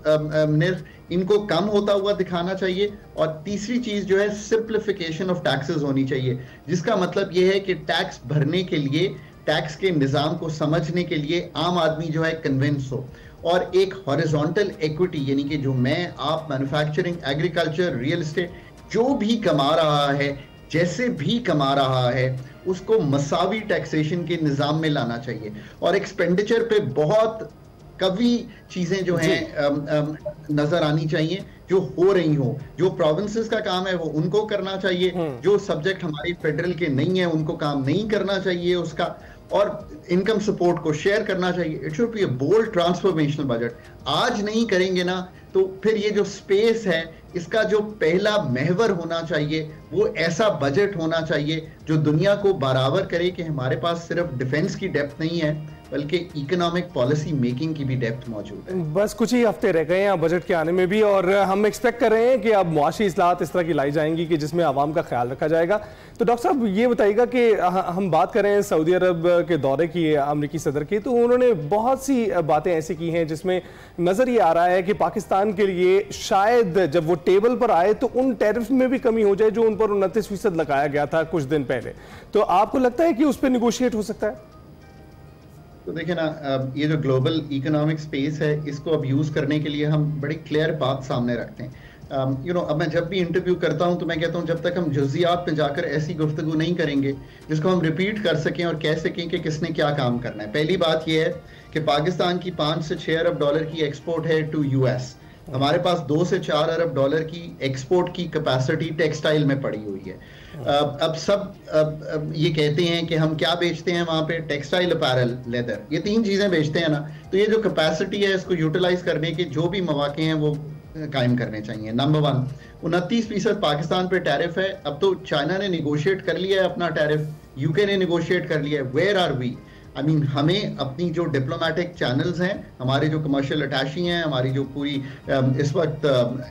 निर्फ, इनको कम होता हुआ दिखाना चाहिए। और तीसरी चीज जो है, सिंप्लीफिकेशन ऑफ टैक्सेस होनी चाहिए, जिसका मतलब ये है कि टैक्स भरने के लिए, टैक्स के निज़ाम को समझने के लिए आम आदमी जो है कन्विंस हो, और एक हॉरिजॉन्टल इक्विटी, यानी कि जो मैं, आप, मैन्युफैक्चरिंग, एग्रीकल्चर, रियल एस्टेट, जो भी कमा रहा है, जैसे भी कमा रहा है उसको मसावी टैक्सेशन के निज़ाम में लाना चाहिए, और एक्सपेंडिचर पे बहुत कभी चीजें जो हैं नजर आनी चाहिए जो हो रही हो। जो प्रोविंसेस का काम है वो उनको करना चाहिए, जो सब्जेक्ट हमारे फेडरल के नहीं है उनको काम नहीं करना चाहिए उसका, और इनकम सपोर्ट को शेयर करना चाहिए। It should be a bold transformational budget. आज नहीं करेंगे ना तो फिर ये जो स्पेस है इसका जो पहला महवर होना चाहिए वो ऐसा बजट होना चाहिए जो दुनिया को बराबर करे कि हमारे पास सिर्फ डिफेंस की डेप्थ नहीं है बल्कि इकोनॉमिक पॉलिसी मेकिंग की भी डेप्थ मौजूद है। बस कुछ ही हफ्ते रह गए हैं बजट के आने में भी, और हम एक्सपेक्ट कर रहे हैं कि अब मुआशी इस्लाहत इस तरह की लाई जाएंगी कि जिसमें आवाम का ख्याल रखा जाएगा। तो डॉक्टर साहब ये बताइएगा कि हम बात कर रहे हैं सऊदी अरब के दौरे की अमरीकी सदर की, तो उन्होंने बहुत सी बातें ऐसी की हैं जिसमें नज़र ये आ रहा है कि पाकिस्तान के लिए शायद जब वो टेबल पर आए तो उन टैरिफ में भी कमी हो जाए जो उन पर 29% लगाया गया था कुछ दिन पहले। तो आपको लगता है कि उस पर निगोशिएट हो सकता है? तो देखिए ना, ये जो ग्लोबल इकोनॉमिक स्पेस है इसको अब यूज़ करने के लिए हम बड़ी क्लियर बात सामने रखते हैं। अब मैं जब भी इंटरव्यू करता हूं तो मैं कहता हूं जब तक हम जुज़ियात पे जाकर ऐसी गुफ्तगू नहीं करेंगे जिसको हम रिपीट कर सकें और कह सकें कि किसने क्या काम करना है। पहली बात यह है कि पाकिस्तान की 5 से 6 अरब डॉलर की एक्सपोर्ट है टू यूएस। हमारे पास 2 से 4 अरब डॉलर की एक्सपोर्ट की कैपेसिटी टेक्सटाइल में पड़ी हुई है। अब सब ये कहते हैं कि हम क्या बेचते हैं वहां पे, टेक्सटाइल, अपैरल, लेदर, ये 3 चीजें बेचते हैं ना। तो ये जो कैपेसिटी है इसको यूटिलाइज करने के जो भी मौके हैं वो कायम करने चाहिए। नंबर 1, 29% पाकिस्तान पे टैरिफ है। अब तो चाइना ने निगोशिएट कर लिया है अपना टैरिफ, यूके ने निगोशिएट कर लिया है। Where are we? हमें अपनी जो डिप्लोमेटिक चैनल्स हैं, हमारे जो कमर्शियल अटैची हैं, हमारी जो पूरी इस वक्त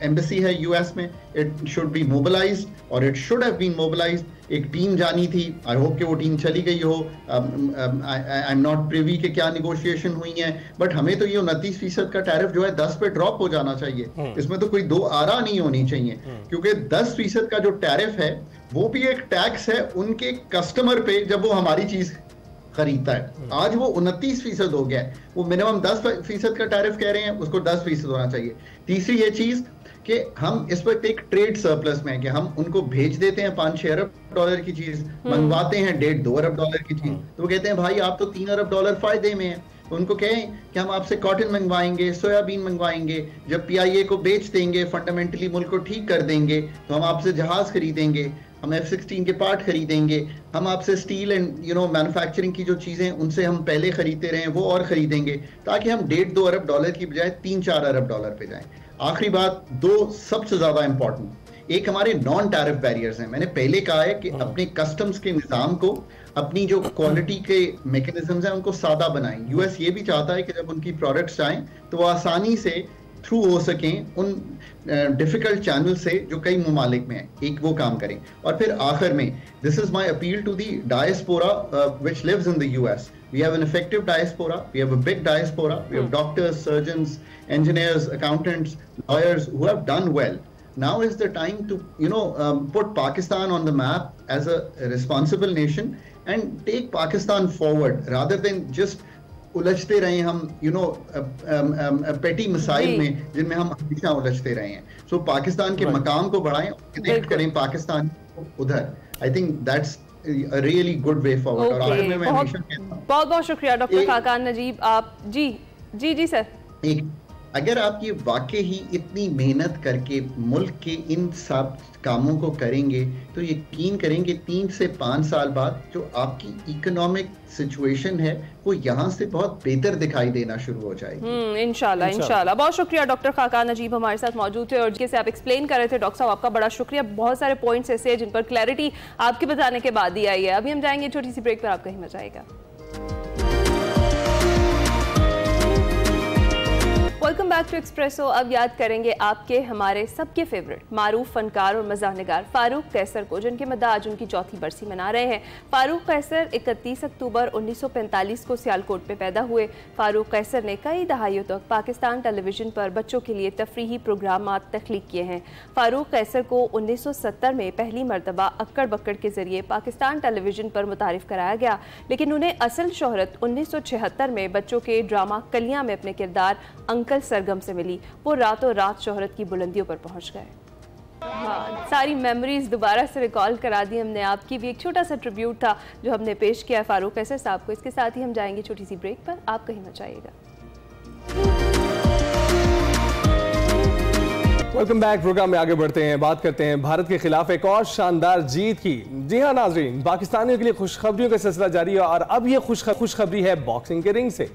एम्बेसी है यूएस में, इट शुड बी मोबिलाइज्ड और it should have been mobilised. एक टीम जानी थी, आई होप कि वो टीम चली गई हो। आई एम नॉट प्रिवी के क्या निगोशिएशन हुई है, बट हमें तो ये 29% का टैरिफ जो है 10 पे ड्रॉप हो जाना चाहिए। इसमें तो कोई दो आरा नहीं होनी चाहिए, क्योंकि 10% का जो टैरिफ है वो भी एक टैक्स है उनके कस्टमर पे जब वो हमारी चीज खरीदता है। आज वो 29% हो गया है, वो मिनिमम 10% का टैरिफ कह रहे हैं, उसको 10% होना चाहिए। तीसरी ये चीज कि हम इस वक्त एक ट्रेड सरप्लस में है कि हम उनको भेज देते हैं 5-6 अरब डॉलर की चीज, मंगवाते हैं 1.5-2 अरब डॉलर की चीज, तो वो कहते हैं भाई आप तो 3 अरब डॉलर फायदे में है। तो उनको कहें कि हम आपसे कॉटन मंगवाएंगे, सोयाबीन मंगवाएंगे, जब PIA को बेच देंगे, फंडामेंटली मुल्क को ठीक कर देंगे, तो हम आपसे जहाज खरीदेंगे, हम F-16 के पार्ट खरीदेंगे, हम आपसे स्टील एंड मैन्युफैक्चरिंग की जो चीजें उनसे हम पहले खरीदते रहे हैं वो और खरीदेंगे, ताकि हम 1.5-2 अरब डॉलर की बजाय 3-4 अरब डॉलर पे जाएं। आखिरी बात, 2 सबसे ज्यादा इंपॉर्टेंट, एक हमारे नॉन टैरिफ बैरियर्स हैं। मैंने पहले कहा है कि अपने कस्टम्स के निजाम को, अपनी जो क्वालिटी के मैकेनिज्म्स हैं उनको सादा बनाएं। यूएस ये भी चाहता है कि जब उनकी प्रोडक्ट्स आएं तो वो आसानी से थ्रू हो सकें उन डिफिकल्ट चैनल से जो कई ममालिक में है, एक वो काम करें। और फिर आखिर में, this is my appeal to the diaspora which lives in the US. We have an effective diaspora, we have a big diaspora, we have doctors, surgeons, engineers, accountants, lawyers who have done well. Now is the time to, put Pakistan on the map as a responsible nation and take Pakistan forward rather than just उलझते रहे हम पेटी मसाइल में जिनमें हम हमेशा उलझते रहे हैं। सो पाकिस्तान के मकाम को बढ़ाएं, कनेक्ट करें पाकिस्तान उधर। I think that's a really good way forward। और आखिर में मैं हमेशा कहता हूं, बहुत शुक्रिया डॉक्टर खाकान नजीब। आप जी सर, अगर आप ये वाकई ही इतनी मेहनत करके मुल्क के इन सब कामों को करेंगे तो यकीन करेंगे 3 से 5 साल बाद जो आपकी इकोनॉमिक सिचुएशन है वो यहाँ से बहुत बेहतर दिखाई देना शुरू हो जाएगी। इंशाल्लाह। बहुत शुक्रिया डॉक्टर खाकान नजीब हमारे साथ मौजूद थे और जैसे आप एक्सप्लेन कर रहे थे डॉक्टर साहब, आपका बड़ा शुक्रिया। बहुत सारे पॉइंट्स ऐसे हैं जिन पर क्लैरिटी आपके बताने के बाद ही आई है। अभी हम जाएंगे छोटी सी ब्रेक पर, आपका ही मजा आएगा। Welcome back to Expresso. अब याद करेंगे आपके हमारे सबके फेवरेट मारूफ फनकार और मज़ाहनिगार फारूक कैसर को, जिनके मद्दा आज उनकी 4थी बरसी मना रहे हैं। फारूक कैसर 31 अक्टूबर 1945 को सियालकोट में पैदा हुए। फारूक कैसर ने कई दहाइयों तक पाकिस्तान टेलीविज़न पर बच्चों के लिए तफरीही प्रोग्राम तख्लीक किए हैं। फारूक कैसर को 1970 में पहली मरतबा अक्कड़ बक्कड़ के जरिए पाकिस्तान टेलीविज़न पर मुतारिफ कराया गया, लेकिन उन्हें असल शोहरत 1976 में बच्चों के ड्रामा कलियां में अपने किरदार अंकल सरगम से मिली। वो रातों रात शोहरत की बुलंदियों पर पहुंच गए। हाँ, सारी मेमोरीज दोबारा से रिकॉल करा दी हमने। आपकी भी एक छोटा सा ट्रिब्यूट था जो हमने पेश किया फारूक असर साहब को। इसके साथ ही हम जाएंगे छोटी सी ब्रेक पर, आप कहीं मत जाइएगा। Welcome back. प्रोग्राम में आगे बढ़ते हैं, बात करते हैं भारत के खिलाफ एक और शानदार जीत की। जी हाँ नाजरीन, पाकिस्तानियों के लिए खुशखबरियों का सिलसिला जारी है और अब ये खुशखबरी है बॉक्सिंग के रिंग से।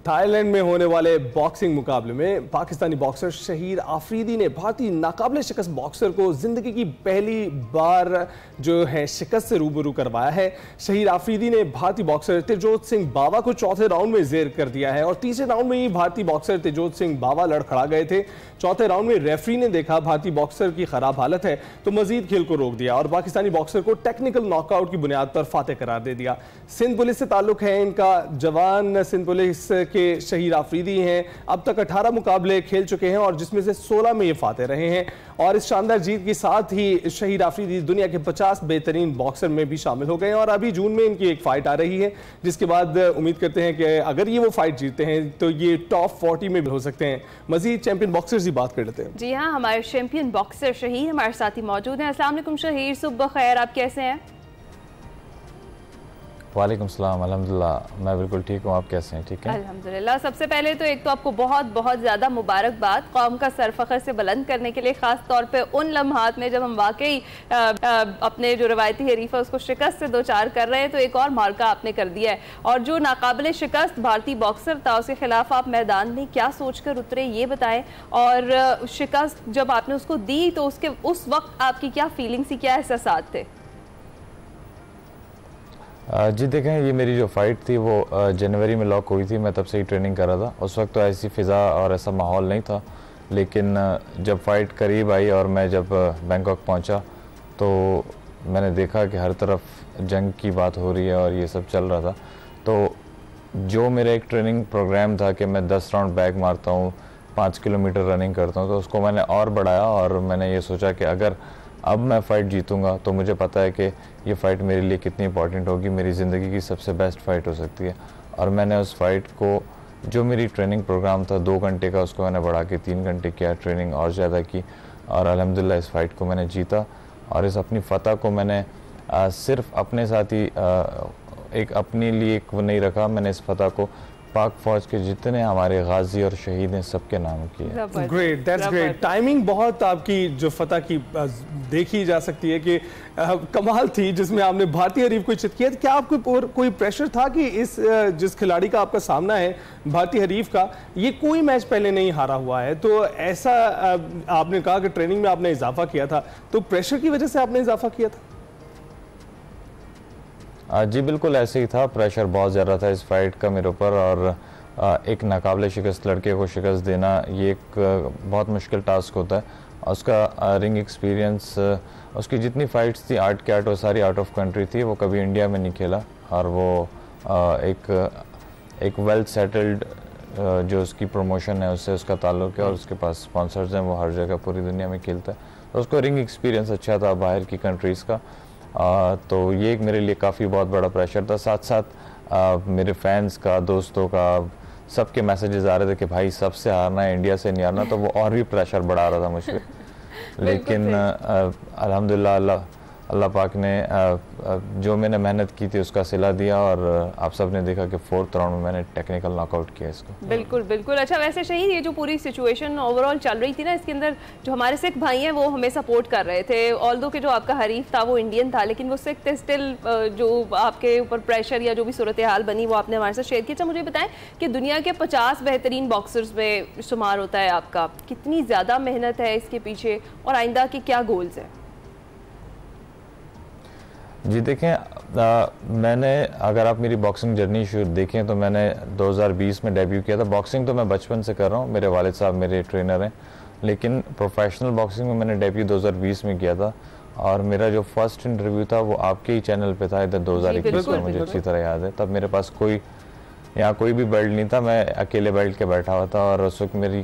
थाईलैंड में होने वाले बॉक्सिंग मुकाबले में पाकिस्तानी बॉक्सर शहीर आफरीदी ने भारतीय नाकाबिले शिकस्त बॉक्सर को जिंदगी की पहली बार जो है शिकस्त से रूबरू करवाया है। शहीर आफरीदी ने भारतीय बॉक्सर तेजोत सिंह बावा को चौथे राउंड में जेर कर दिया है और तीसरे राउंड में ही भारतीय बॉक्सर तेजोत सिंह बावा लड़खड़ा गए थे। चौथे राउंड में रेफरी ने देखा भारतीय बॉक्सर की खराब हालत है तो मजीद खेल को रोक दिया और पाकिस्तानी बॉक्सर को टेक्निकल नॉकआउट की बुनियाद पर फातेह करार दे दिया। सिंध पुलिस से ताल्लुक है इनका। जवान सिंध पुलिस के शहीर आफरीदी हैं। अब तक 18 मुकाबले खेल चुके हैं और जिसमें से 16 में ये फातेह रहे हैं और इस शानदार जीत के साथ ही शहीर आफरीदी दुनिया के 50 बेहतरीन बॉक्सर में भी शामिल हो गए हैं और अभी जून में इनकी एक फाइट आ रही है जिसके बाद उम्मीद करते हैं कि अगर ये वो फाइट जीतते हैं तो ये टॉप 40 में भी हो सकते हैं। मजीद चैंपियन बॉक्सर्स की बात कर लेते हैं। जी हाँ, हमारे चैंपियन बॉक्सर शहीर हमारे साथ ही मौजूद हैं। अस्सलाम वालेकुम शहीर, सुबह खैर, आप कैसे हैं? वालेकुम सलाम, अल्हम्दुलिल्लाह मैं बिल्कुल ठीक हूँ, आप कैसे हैं? ठीक है अल्हम्दुलिल्लाह। सबसे पहले तो एक तो आपको बहुत बहुत ज़्यादा मुबारकबाद कौम का सर फखर से बुलंद करने के लिए, ख़ास तौर पे उन लम्हात में जब हम वाकई अपने जो रवायती हरीफ है उसको शिकस्त से दो चार कर रहे हैं तो एक और मार्का आपने कर दिया है। और जो नाकाबिले शिकस्त भारतीय बॉक्सर था उसके खिलाफ आप मैदान में क्या सोच कर उतरे ये बताएं और शिकस्त जब आपने उसको दी तो उसके उस वक्त आपकी क्या फीलिंग्स थी, क्या एहसास थे? जी देखें, ये मेरी जो फ़ाइट थी वो जनवरी में लॉक हुई थी। मैं तब से ही ट्रेनिंग कर रहा था। उस वक्त तो ऐसी फ़िज़ा और ऐसा माहौल नहीं था, लेकिन जब फ़ाइट करीब आई और मैं जब बैंकॉक पहुंचा तो मैंने देखा कि हर तरफ जंग की बात हो रही है और ये सब चल रहा था। तो जो मेरा एक ट्रेनिंग प्रोग्राम था कि मैं 10 राउंड बैग मारता हूँ, 5 किलोमीटर रनिंग करता हूँ, तो उसको मैंने और बढ़ाया और मैंने ये सोचा कि अगर अब मैं फ़ाइट जीतूंगा तो मुझे पता है कि ये फ़ाइट मेरे लिए कितनी इंपॉर्टेंट होगी, मेरी ज़िंदगी की सबसे बेस्ट फ़ाइट हो सकती है। और मैंने उस फ़ाइट को, जो मेरी ट्रेनिंग प्रोग्राम था 2 घंटे का, उसको मैंने बढ़ा के 3 घंटे किया, ट्रेनिंग और ज़्यादा की और अल्हम्दुलिल्लाह इस फ़ाइट को मैंने जीता। और इस अपनी फ़तह को मैंने सिर्फ अपने साथ ही एक अपने लिए नहीं रखा, मैंने इस फ़तह को पाक फौज के जितने हमारे गाजी और शहीद हैं सबके नाम की है। Great, that's great. टाइमिंग बहुत आपकी जो फतह की देखी जा सकती है कि कमाल थी, जिसमें आपने भारतीय हरीफ को चित किया। क्या आपको कोई प्रेशर था कि इस जिस खिलाड़ी का आपका सामना है भारतीय हरीफ का, ये कोई मैच पहले नहीं हारा हुआ है, तो ऐसा आपने कहा कि ट्रेनिंग में आपने इजाफा किया था, तो प्रेशर की वजह से आपने इजाफा किया था? जी बिल्कुल ऐसे ही था। प्रेशर बहुत ज़्यादा था इस फाइट का मेरे ऊपर और एक नाकाबिले शिकस्त लड़के को शिकस्त देना ये एक बहुत मुश्किल टास्क होता है। उसका रिंग एक्सपीरियंस, उसकी जितनी फ़ाइट्स थी 8 के 8 वो सारी आउट ऑफ कंट्री थी, वो कभी इंडिया में नहीं खेला और वो एक वेल सेटल्ड जो उसकी प्रमोशन है उससे उसका ताल्लुक़ है और उसके पास स्पॉन्सर्स हैं, वो हर जगह पूरी दुनिया में खेलता है। तो उसको रिंग एक्सपीरियंस अच्छा था बाहर की कंट्रीज़ का। तो ये एक मेरे लिए काफ़ी बहुत बड़ा प्रेशर था। साथ साथ मेरे फैंस का, दोस्तों का, सबके मैसेजेस आ रहे थे कि भाई सबसे हारना है, इंडिया से नहीं हारना, तो वो और भी प्रेशर बढ़ा रहा था मुझे। लेकिन अल्हम्दुलिल्लाह अल्लाह पाक ने जो मैंने मेहनत की थी उसका सिला दिया और आप सब ने देखा कि 4th राउंड में मैंने टेक्निकल नॉकआउट किया इसको। बिल्कुल बिल्कुल। अच्छा, वैसे शहीद ये जो पूरी सिचुएशन ओवरऑल चल रही थी ना, इसके अंदर जो हमारे सिख भाई हैं वो हमें सपोर्ट कर रहे थे, ऑल्दो कि जो आपका हरीफ था वो इंडियन था, लेकिन वो सिख थे स्टिल, जो आपके ऊपर प्रेशर या जो भी सूरत हाल बनी वो आपने हमारे साथ शेयर की। अच्छा, मुझे बताएं कि दुनिया के 50 बेहतरीन बॉक्सर्स में शुमार होता है आपका, कितनी ज़्यादा मेहनत है इसके पीछे और आइंदा के क्या गोल्स हैं? जी देखें, मैंने, अगर आप मेरी बॉक्सिंग जर्नी शुरू देखें तो मैंने 2020 में डेब्यू किया था। बॉक्सिंग तो मैं बचपन से कर रहा हूँ, मेरे वालिद साहब मेरे ट्रेनर हैं, लेकिन प्रोफेशनल बॉक्सिंग में मैंने डेब्यू 2020 में किया था और मेरा जो फर्स्ट इंटरव्यू था वो आपके ही चैनल पे था, इधर 2021 में, मुझे अच्छी तरह याद है। तब मेरे पास यहाँ कोई भी बेल्ट नहीं था, मैं अकेले बेल्ट के बैठा हुआ था और उस वक्त मेरी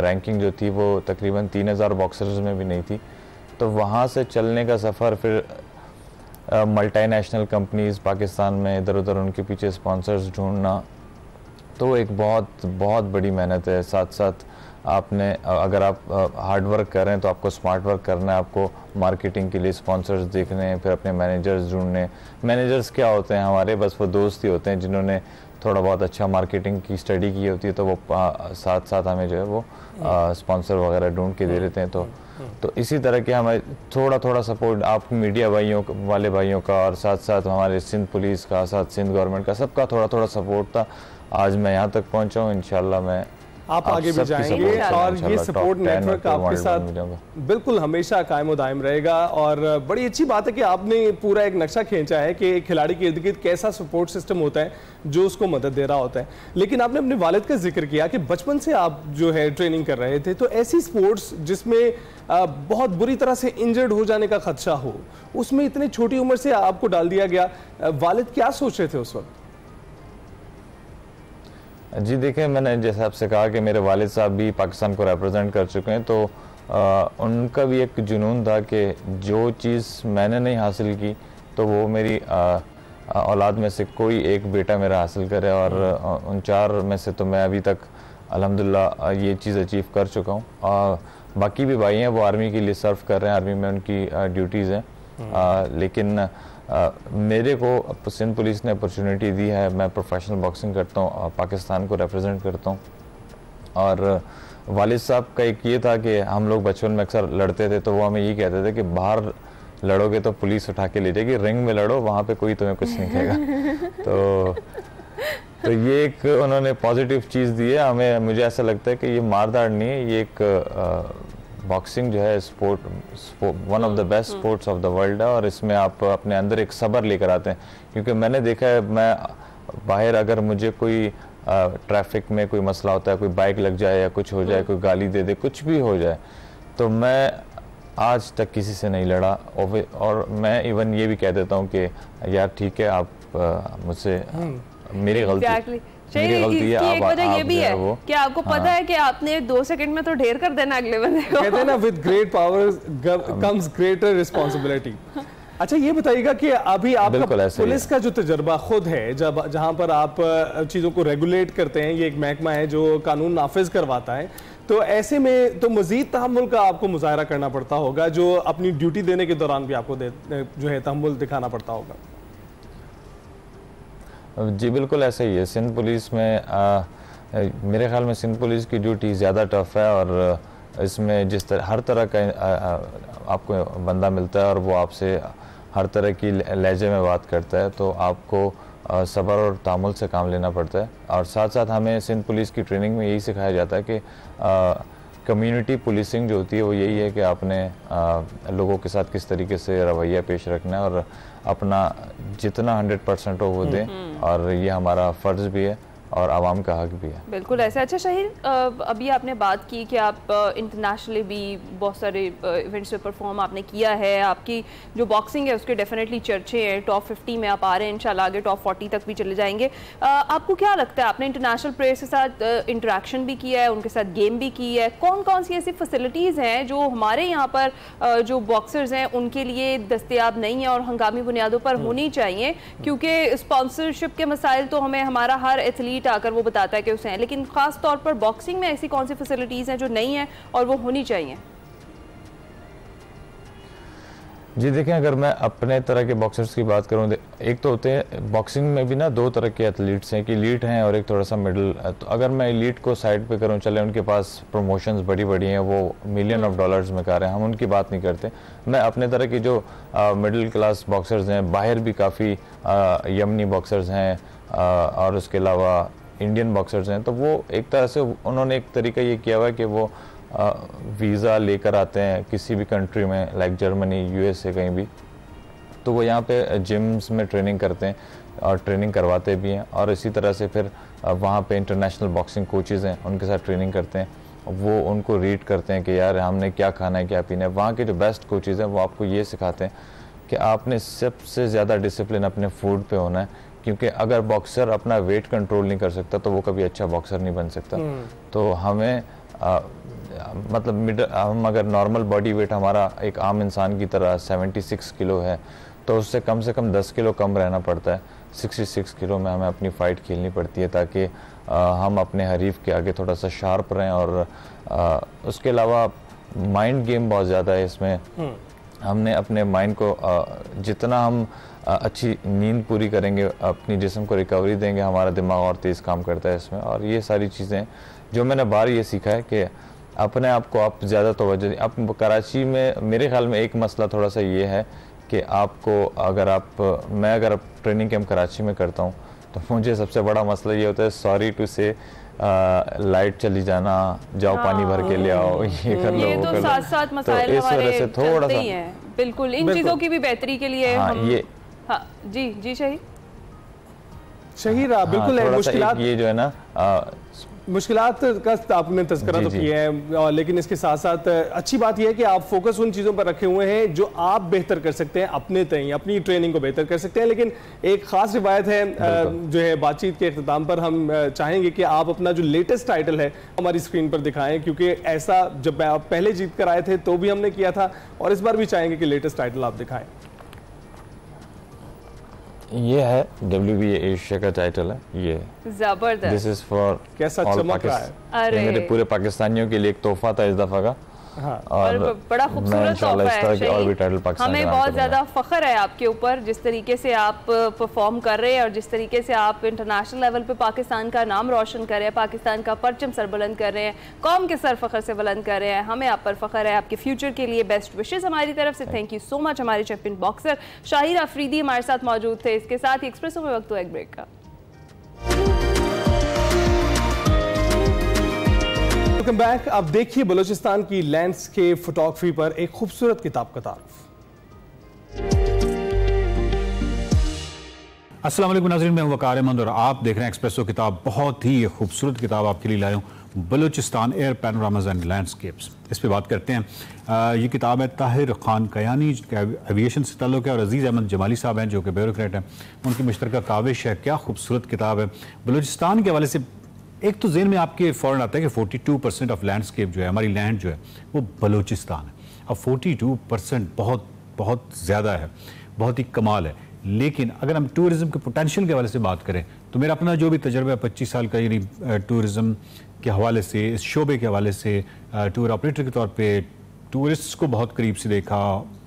रैंकिंग जो थी वो तकरीबन 3000 बॉक्सर्स में भी नहीं थी। तो वहाँ से चलने का सफ़र, फिर मल्टीनेशनल कंपनीज़ पाकिस्तान में इधर उधर उनके पीछे स्पॉन्सर्स ढूंढना, तो एक बहुत बहुत बड़ी मेहनत है। साथ साथ आपने अगर आप हार्ड वर्क कर रहे हैं तो आपको स्मार्ट वर्क करना है, आपको मार्केटिंग के लिए स्पॉन्सर्स देखने हैं, फिर अपने मैनेजर्स ढूंढने। मैनेजर्स क्या होते हैं हमारे, बस वो दोस्त ही होते हैं जिन्होंने थोड़ा बहुत अच्छा मार्केटिंग की स्टडी की होती है, तो वो साथ साथ हमें जो है वो स्पॉन्सर वगैरह ढूंढ के दे देते हैं। तो इसी तरह के हमें थोड़ा थोड़ा सपोर्ट आप मीडिया वाले भाइयों का और साथ साथ हमारे सिंध पुलिस का, साथ सिंध गवर्नमेंट का, सबका थोड़ा थोड़ा सपोर्ट था। आज मैं यहाँ तक पहुँचा हूँ। इंशाल्लाह मैं आप आगे भी जाएंगे और ये सपोर्ट नेटवर्क आपके साथ बिल्कुल हमेशा कायम दायम रहेगा। और बड़ी अच्छी बात है कि आपने पूरा एक नक्शा खींचा है कि खिलाड़ी के इर्द गिर्द कैसा सपोर्ट सिस्टम होता है जो उसको मदद दे रहा होता है। लेकिन आपने अपने वालिद का जिक्र किया कि बचपन से आप जो है ट्रेनिंग कर रहे थे, तो ऐसी स्पोर्ट्स जिसमें बहुत बुरी तरह से इंजर्ड हो जाने का खदशा हो, उसमें इतनी छोटी उम्र से आपको डाल दिया गया, वालिद क्या सोच रहे थे उस वक्त? जी देखिए, मैंने जैसे आपसे कहा कि मेरे वालिद साहब भी पाकिस्तान को रिप्रेजेंट कर चुके हैं, तो उनका भी एक जुनून था कि जो चीज़ मैंने नहीं हासिल की तो वो मेरी औलाद में से कोई एक बेटा मेरा हासिल करे। और उन 4 में से तो मैं अभी तक अल्हम्दुलिल्लाह ये चीज़ अचीव कर चुका हूँ। बाकी भी भाई हैं वो आर्मी के लिए सर्व कर रहे हैं, आर्मी में उनकी ड्यूटीज़ हैं। लेकिन मेरे को सिंध पुलिस ने अपॉर्चुनिटी दी है, मैं प्रोफेशनल बॉक्सिंग करता हूँ, पाकिस्तान को रिप्रेजेंट करता हूँ। और वालिद साहब का एक ये था कि हम लोग बचपन में अक्सर लड़ते थे, तो वो हमें ये कहते थे कि बाहर लड़ोगे तो पुलिस उठा के ले जाएगी, रिंग में लड़ो, वहाँ पे कोई तुम्हें कुछ नहीं कहेगा। तो ये एक उन्होंने पॉजिटिव चीज़ दी है हमें। मुझे ऐसा लगता है कि ये मारदार नहीं है, ये एक बॉक्सिंग जो है sport one of the best sports of the world है। और इसमें आप अपने अंदर एक सब्र लेकर आते हैं, क्योंकि मैंने देखा है, मैं बाहर अगर मुझे कोई ट्रैफिक में कोई मसला होता है, कोई बाइक लग जाए या कुछ हो जाए, कोई गाली दे दे, कुछ भी हो जाए, तो मैं आज तक किसी से नहीं लड़ा। और मैं इवन ये भी कह देता हूँ कि यार ठीक है, आप मुझसे मेरी गलती एक वजह ये भी है कि आपको पता है कि आपने 2 सेकंड में तो ढेर कर देना अगले बंदे को। कहते हैं ना, with great powers comes greater responsibility. अच्छा ये बताइएगा कि अभी आपका पुलिस का जो तजर्बा खुद है, जब जहां पर आप चीज़ों को रेगुलेट करते हैं, ये एक महकमा है जो कानून नाफिज करवाता है, तो ऐसे में तो मजीद तहम्मुल का आपको मुजाहरा करना पड़ता होगा, जो अपनी ड्यूटी देने के दौरान भी आपको जो है तहम्मुल दिखाना पड़ता होगा। जी बिल्कुल ऐसा ही है। सिंध पुलिस में मेरे ख्याल में सिंध पुलिस की ड्यूटी ज़्यादा टफ है, और इसमें जिस तरह हर तरह का आपको बंदा मिलता है और वो आपसे हर तरह की लहजे में बात करता है, तो आपको सब्र और तामुल से काम लेना पड़ता है। और साथ साथ हमें सिंध पुलिस की ट्रेनिंग में यही सिखाया जाता है कि कम्युनिटी पुलिसिंग जो होती है वो यही है कि आपने लोगों के साथ किस तरीके से रवैया पेश रखना है और अपना जितना 100% हो वो दें, और ये हमारा फ़र्ज़ भी है और आवाम का हक भी है। बिल्कुल ऐसा। अच्छा शाहिर, अभी आपने बात की कि आप इंटरनेशनली भी बहुत सारे इवेंट्स में परफॉर्म आपने किया है, आपकी जो बॉक्सिंग है उसके डेफिनेटली चर्चे हैं, टॉप 50 में आप आ रहे हैं, इंशाल्लाह आगे टॉप 40 तक भी चले जाएंगे। आपको क्या लगता है, आपने इंटरनेशनल प्लेयर्स के साथ इंटरेक्शन भी किया है, उनके साथ गेम भी की है, कौन कौन सी ऐसी फैसिलिटीज़ हैं जो हमारे यहाँ पर जो बॉक्सर्स हैं उनके लिए दस्तयाब नहीं है और हंगामी बुनियादों पर होनी चाहिए? क्योंकि स्पॉन्सरशिप के मसाइल तो हमें हमारा हर एथलीट आकर वो बताता है कि उसे हैं, लेकिन खास तौर पर बॉक्सिंग में ऐसी कौन सी फैसिलिटीज हैं जो नहीं है और वो होनी चाहिए? जी देखें, अगर मैं अपने तरह के बॉक्सर्स की बात करूं, एक तो होते हैं बॉक्सिंग में भी ना 2 तरह के एथलीट्स हैं, कि एलीट हैं और एक थोड़ा सा मिडिल। तो अगर मैं एलीट को साइड पे करूं, चले उनके पास प्रमोशंस बड़ी बड़ी हैं, वो $1,000,000 ऑफ डॉलर्स में कर रहे हैं, हम उनकी बात नहीं करते। मैं अपने तरह की जो मिडिल क्लास बॉक्सर्स हैं, बाहर भी काफ़ी यमनी बॉक्सर्स हैं और उसके अलावा इंडियन बॉक्सर्स हैं, तो वो एक तरह से उन्होंने एक तरीका ये किया हुआ है कि वो वीज़ा लेकर आते हैं किसी भी कंट्री में, लाइक जर्मनी, USA, कहीं भी, तो वो यहाँ पे जिम्स में ट्रेनिंग करते हैं और ट्रेनिंग करवाते भी हैं, और इसी तरह से फिर वहाँ पे इंटरनेशनल बॉक्सिंग कोचेज़ हैं, उनके साथ ट्रेनिंग करते हैं, वो उनको रीड करते हैं कि यार हमने क्या खाना है, क्या पीना है। वहाँ के जो बेस्ट कोचेज़ हैं वो आपको ये सिखाते हैं कि आपने सबसे ज़्यादा डिसिप्लिन अपने फूड पे होना है, क्योंकि अगर बॉक्सर अपना वेट कंट्रोल नहीं कर सकता तो वो कभी अच्छा बॉक्सर नहीं बन सकता। तो हमें मतलब हम अगर नॉर्मल बॉडी वेट हमारा एक आम इंसान की तरह 76 किलो है, तो उससे कम 10 किलो कम रहना पड़ता है। 66 किलो में हमें अपनी फ़ाइट खेलनी पड़ती है ताकि हम अपने हरीफ के आगे थोड़ा सा शार्प रहें। और उसके अलावा माइंड गेम बहुत ज़्यादा है इसमें। हमने अपने माइंड को जितना हम अच्छी नींद पूरी करेंगे, अपनी जिस्म को रिकवरी देंगे, हमारा दिमाग और तेज़ काम करता है इसमें। और ये सारी चीज़ें जो मैंने बाहर ये सीखा है कि अपने आप को आप ज़्यादा तवज्जो दें। अब कराची में मेरे ख्याल में एक मसला थोड़ा सा ये है कि आपको मैं अगर ट्रेनिंग कैंप कराची में करता हूँ तो मुझे सबसे बड़ा मसला ये होता है, सॉरी टू से लाइट चली जाना, जाओ पानी भर के ले आओ, ये कर लो, वो कर लो। साथ साथ मसाइल तो इस वजह से थोड़ा सा बिल्कुल इन चीज़ों की भी बेहतरी के लिए जी शहीर बिल्कुल है। मुश्किलात ये जो है ना, मुश्किलात का आपने तज़किरा तो किया है, लेकिन इसके साथ साथ अच्छी बात यह है कि आप फोकस उन चीज़ों पर रखे हुए हैं जो आप बेहतर कर सकते हैं, अपने तय अपनी ट्रेनिंग को बेहतर कर सकते हैं। लेकिन एक ख़ास रिवायत है जो है बातचीत के अख्ताम पर, हम चाहेंगे कि आप अपना जो लेटेस्ट टाइटल है हमारी स्क्रीन पर दिखाएं, क्योंकि ऐसा जब आप पहले जीत कर आए थे तो भी हमने किया था और इस बार भी चाहेंगे कि लेटेस्ट टाइटल आप दिखाएं। ये है WBA एशिया का टाइटल है, ये जबरदस्त। दिस इज फॉर कैसा चमक रहा है। ये मेरे पूरे पाकिस्तानियों के लिए एक तोहफा था इस दफा का। हाँ, और बड़ा खूबसूरत तोहफा है। और भी टाइटल पाकिस्तान हमें बहुत ज़्यादा फ़ख्र है आपके ऊपर, जिस तरीके से आप परफॉर्म कर रहे हैं और जिस तरीके से आप इंटरनेशनल लेवल पे पाकिस्तान का नाम रोशन कर रहे हैं, पाकिस्तान का परचम सर बुलंद कर रहे हैं, कौम के सर फ़ख्र से बुलंद कर रहे हैं। हमें आप पर फ़ख्र है। आपके फ्यूचर के लिए बेस्ट विशेज़ हमारी तरफ से। Thank you so much. हमारे चैंपियन बॉक्सर शाहिर अफरीदी हमारे साथ मौजूद थे। इसके साथ ही एक्सप्रेसो में वक्त हुआ एक ब्रेक का। Welcome back. अब देखिए बलूचिस्तान की लैंडस्केप फोटोग्राफी पर एक खूबसूरत किताब का तारुफ। अस्सलाम वालेकुम नाज़रीन, मैं वकार अहमद और आप देख रहे हैं एक्सप्रेसो किताब। बहुत ही खूबसूरत किताब आपके लिए लाया हूँ, Balochistan air panoramas and landscapes. इस पे बात करते हैं। ये किताब है ताहिर खान कयानी, एविएशन से ताल्लुक़ है, और अजीज़ अहमद जमाली साहब हैं जो कि ब्यूरोक्रेट हैं, उनकी मुश्तरका काविश है। क्या खूबसूरत किताब है। बलूचिस्तान के हवाले से एक तो ज़हन में आपके फ़ौरन आता है कि 42% ऑफ लैंडस्केप जो है, हमारी लैंड जो है वो बलूचिस्तान है। अब 42% बहुत बहुत ज़्यादा है, बहुत ही कमाल है। लेकिन अगर हम टूरिज़म के पोटेंशियल के हवाले से बात करें तो मेरा अपना जो भी तजर्बा है 25 साल का, यानी टूरिज़म के हवाले से, इस शोबे के हवाले से, टूर ऑपरेटर के तौर पर टूरिस्ट को बहुत करीब से देखा,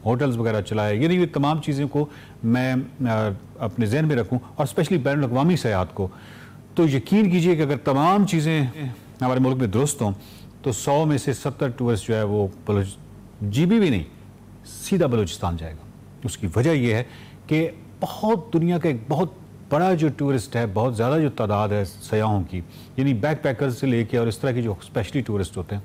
होटल्स वगैरह चलाए, यानी ये तमाम चीज़ों को मैं अपने जहन में रखूँ, और स्पेशली बैनुल अक़वामी सयाहत को, तो यकीन कीजिए कि अगर तमाम चीज़ें हमारे मुल्क में दुरुस्त हों तो 100 में से 70 टूरिस्ट जो है वो GB भी नहीं, सीधा बलूचिस्तान जाएगा। उसकी वजह यह है कि बहुत दुनिया का एक बहुत बड़ा जो टूरिस्ट है, बहुत ज़्यादा जो तादाद है सयाहों की, यानी बैक पैकर्स से लेके और इस तरह के जो स्पेशली टूरिस्ट होते हैं,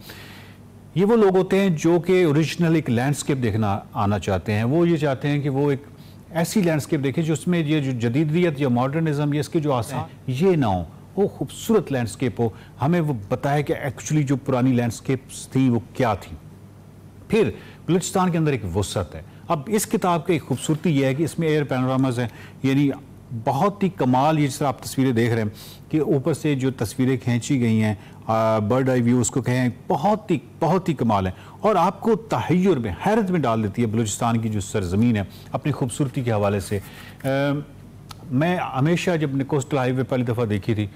ये वो लोग होते हैं जो कि ओरिजिनल एक लैंडस्केप देखना आना चाहते हैं। वो ये चाहते हैं कि वो एक ऐसी लैंडस्केप देखें जिसमें ये जो जदीदियत या मॉडर्निज्म या इसके जो आसार ये ना हो, वो खूबसूरत लैंडस्केप हो। हमें वो बताया कि एक्चुअली जो पुरानी लैंडस्केप्स थी वो क्या थी। फिर बलूचिस्तान के अंदर एक वसअत है। अब इस किताब की खूबसूरती ये है कि इसमें एयर पैनोरामाज हैं, यानी बहुत ही कमाल। ये जिस तरह आप तस्वीरें देख रहे हैं कि ऊपर से जो तस्वीरें खींची गई हैं, बर्ड आई व्यू उसको कहें, बहुत ही कमाल है, और आपको तहय्युर में, हैरत में डाल देती है बलूचिस्तान की जो सरजमीन है अपनी खूबसूरती के हवाले से। मैं हमेशा जब ने कोस्टल हाईवे पहली दफ़ा देखी थी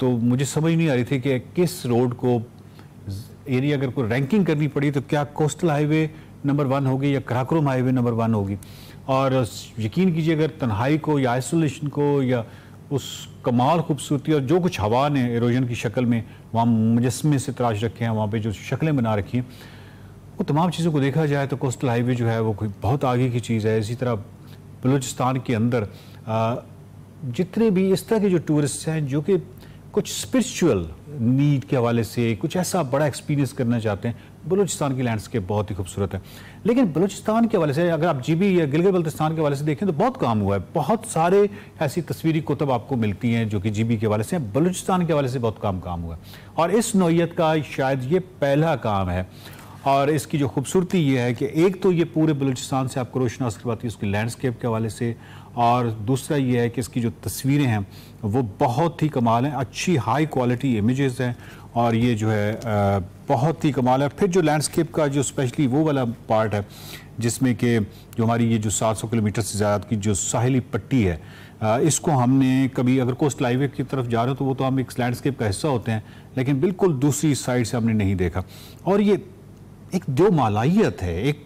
तो मुझे समझ नहीं आ रही थी कि किस रोड को, यानी अगर कोई रैंकिंग करनी पड़ी तो क्या कोस्टल हाईवे नंबर 1 होगी या कराकोरम हाईवे नंबर 1 होगी। और यकीन कीजिए अगर तन्हाई को या आइसोलेशन को या उस कमाल खूबसूरती और जो कुछ हवा ने एरोजन की शक्ल में वहाँ मुजस्मे से तराश रखे हैं, वहाँ पे जो शक्लें बना रखी हैं, वो तमाम चीज़ों को देखा जाए तो कोस्टल हाईवे जो है वो कोई बहुत आगे की चीज़ है। इसी तरह बलूचिस्तान के अंदर जितने भी इस तरह के जो टूरिस्ट हैं जो कि कुछ स्पिरिचुअल नीड के हवाले से कुछ ऐसा बड़ा एक्सपीरियंस करना चाहते हैं, बलूचिस्तान की लैंडस्केप बहुत ही खूबसूरत है। लेकिन बलूचिस्तान के हवाले से अगर आप GB या गिलगित बल्तिस्तान के हवाले से देखें तो बहुत काम हुआ है। बहुत सारे ऐसी तस्वीरी कुतब आपको मिलती हैं जो कि GB के हवाले से, बलूचिस्तान के हवाले से बहुत काम हुआ है, और इस नौइयत का शायद ये पहला काम है। और इसकी जो खूबसूरती ये है कि एक तो ये पूरे बलूचिस्तान से आपको रोशनास करवाती है उसकी लैंडस्केप के हवाले से, और दूसरा ये है कि इसकी जो तस्वीरें हैं वो बहुत ही कमाल हैं, अच्छी हाई क्वालिटी इमेजेस हैं, और ये जो है बहुत ही कमाल है। फिर जो लैंडस्केप का जो स्पेशली वो वाला पार्ट है जिसमें कि जो हमारी ये जो 700 किलोमीटर से ज़्यादा की जो साहिली पट्टी है, इसको हमने कभी अगर कोस्ट हाईवे की तरफ जा रहे हो तो वो तो हम एक लैंडस्केप का हिस्सा होते हैं, लेकिन बिल्कुल दूसरी साइड से हमने नहीं देखा। और ये एक जो मालाइयत है, एक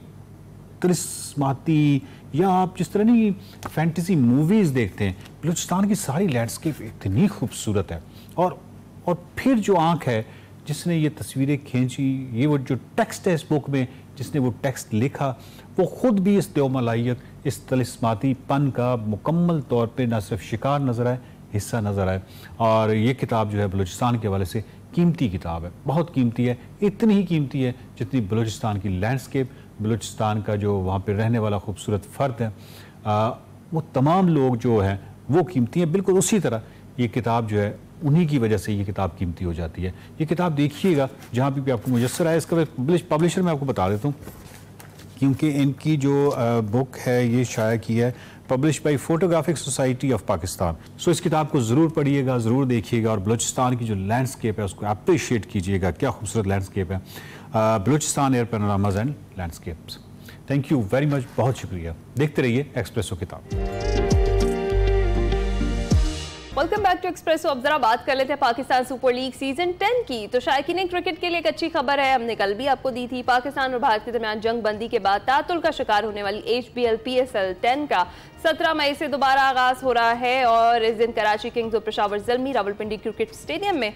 तिलिस्माती, या आप जिस तरह नहीं फैंटेसी मूवीज़ देखते हैं, बलूचिस्तान की सारी लैंडस्केप इतनी खूबसूरत है। और फिर जो आँख है जिसने ये तस्वीरें खींची, ये वो जो टेक्स्ट है इस बुक में, जिसने वो टेक्स्ट लिखा, वो ख़ुद भी इस देवमलाइयत, इस तिलिस्माती पन का मुकम्मल तौर पे ना सिर्फ शिकार नज़र आए, हिस्सा नज़र आए। और ये किताब जो है बलूचिस्तान के हवाले से कीमती किताब है, बहुत कीमती है, इतनी ही कीमती है जितनी बलूचिस्तान की लैंडस्केप, बलूचिस्तान का जो वहाँ पे रहने वाला खूबसूरत फ़र्द है, वो तमाम लोग जो हैं वो कीमती हैं। बिल्कुल उसी तरह ये किताब जो है, उन्हीं की वजह से ये किताब कीमती हो जाती है। ये किताब देखिएगा जहाँ भी आपको मुयस्सर आए। इसका पब्लिशर मैं आपको बता देता हूँ, क्योंकि इनकी जो बुक है ये शाया की है, publish by photographic society of Pakistan. So इस किताब को ज़रूर पढ़िएगा, ज़रूर देखिएगा और बलूचिस्तान की जो लैंडस्केप है उसको अप्रिशिएट कीजिएगा। क्या खूबसूरत लैंडस्केप है, Balochistan air panoramas and landscapes. Thank you very much, बहुत शुक्रिया। देखते रहिए एक्सप्रेसो किताब। Welcome back to Expresso. अब जरा बात कर लेते हैं पाकिस्तान सुपर लीग सीजन 10 की। तो शायकीन क्रिकेट के लिए एक अच्छी खबर है, हमने कल भी आपको दी थी। पाकिस्तान और भारत के दरमियान जंग बंदी के बाद तातुल का शिकार होने वाली HBL PSL 10 का 17 मई से दोबारा आगाज हो रहा है और इस दिन कराची किंग्स और पेशावर ज़ल्मी रावलपिंडी क्रिकेट स्टेडियम में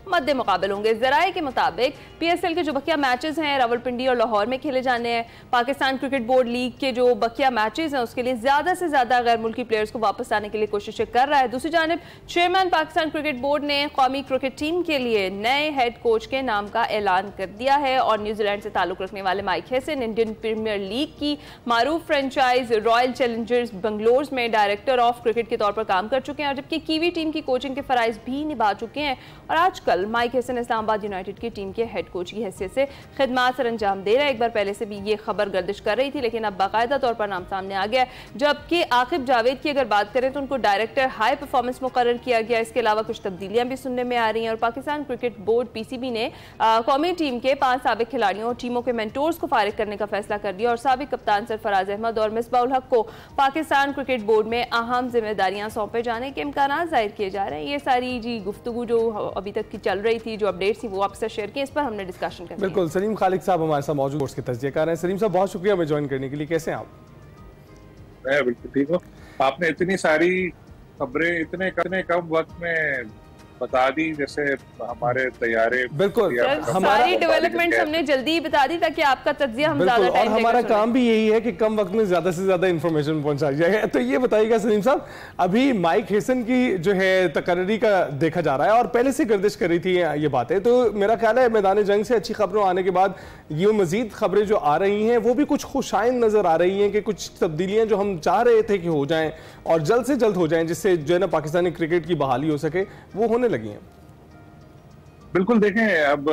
मद्दे मुकाबल होंगे। ज़राए के मुताबिक PSL के जो बकिया मैचेस हैं रावलपिंडी और लाहौर में खेले जाने हैं। पाकिस्तान क्रिकेट बोर्ड लीग के जो बकिया मैचेस हैं उसके लिए ज़्यादा से ज़्यादा गैर मुल्की प्लेयर्स को वापस आने के लिए कोशिशें कर रहा है। दूसरी जानिब चेयरमैन पाकिस्तान क्रिकेट बोर्ड ने कौमी क्रिकेट टीम के लिए नए हेड कोच के नाम का ऐलान कर दिया है और न्यूजीलैंड से ताल्लुक़ रखने वाले Mike Hesson Indian Premier League की मारूफ फ्रेंचाइज रॉयल चैलेंजर्स बंगलोर में डायरेक्टर ऑफ क्रिकेट के तौर पर काम कर चुके हैं और जबकि कीवी टीम की कोचिंग के फ़राइज़ भी निभा चुके हैं। और आजकल माइक हेसन इस्लामाबाद यूनाइटेड की टीम के हेड कोच की हैसियत से खिदमात सर अंजाम दे रहा है। एक बार पहले से भी ये खबर गर्दिश कर रही थी, लेकिन अब बाकायदा तौर पर नाम सामने आ गया। जबकि आकिब जावेद की अगर बात करें तो उनको डायरेक्टर हाई परफॉर्मेंस मुकर्रर किया गया। इसके अलावा कुछ तब्दीलियां भी सुनने में आ रही हैं और पाकिस्तान क्रिकेट बोर्ड PCB ने कौमी टीम के 5 साबिक खिलाड़ियों और टीमों के मेंटोर्स को फारिग करने का फैसला कर दिया और साबिक कप्तान सरफराज अहमद और मिसबाउल हक को पाकिस्तान क्रिकेट बोर्ड में अहम जिम्मेदारियां सौंपे जाने के इम्कान जाहिर किए जा रहे हैं। ये सारी जी गुफ्तगू जो अभी तक की चल रही थी, जो अपडेट्स थी, वो आपसे शेयर किए, इस पर हमने डिस्कशन कर। बिल्कुल, सलीम खालिक साहब हमारे साथ मौजूद कोर्स के तज्जिए कर रहे हैं। सलीम साहब बहुत शुक्रिया हमें ज्वाइन करने के लिए, कैसे हैं आप? मैं बिल्कुल ठीक हूँ। आपने इतनी सारी खबरें इतने कम वक्त में बता दी, जैसे हमारे तैयारे। बिल्कुल, सारी डेवलपमेंट हमने जल्दी बता दी ताकि आपका तज्जिया हम ज्यादा टाइम और हमारा काम भी यही है कि कम वक्त में ज्यादा से ज्यादा इंफॉर्मेशन पहुंचाई जाए। तो ये बताइएगा सलीम साहब, अभी माइक हेसन की जो है तकर्री का देखा जा रहा है और पहले से गर्दिश कर रही थी ये बातें, तो मेरा ख्याल है मैदान जंग से अच्छी खबरों आने के बाद ये मजीद खबरें जो आ रही हैं वो भी कुछ खुशाइन नजर आ रही हैं कि कुछ तब्दीलियां जो हम चाह रहे थे कि हो जाएं और जल्द से जल्द हो जाएं, जिससे जो है ना पाकिस्तानी क्रिकेट की बहाली हो सके, वो होने लगी हैं। बिल्कुल, देखें अब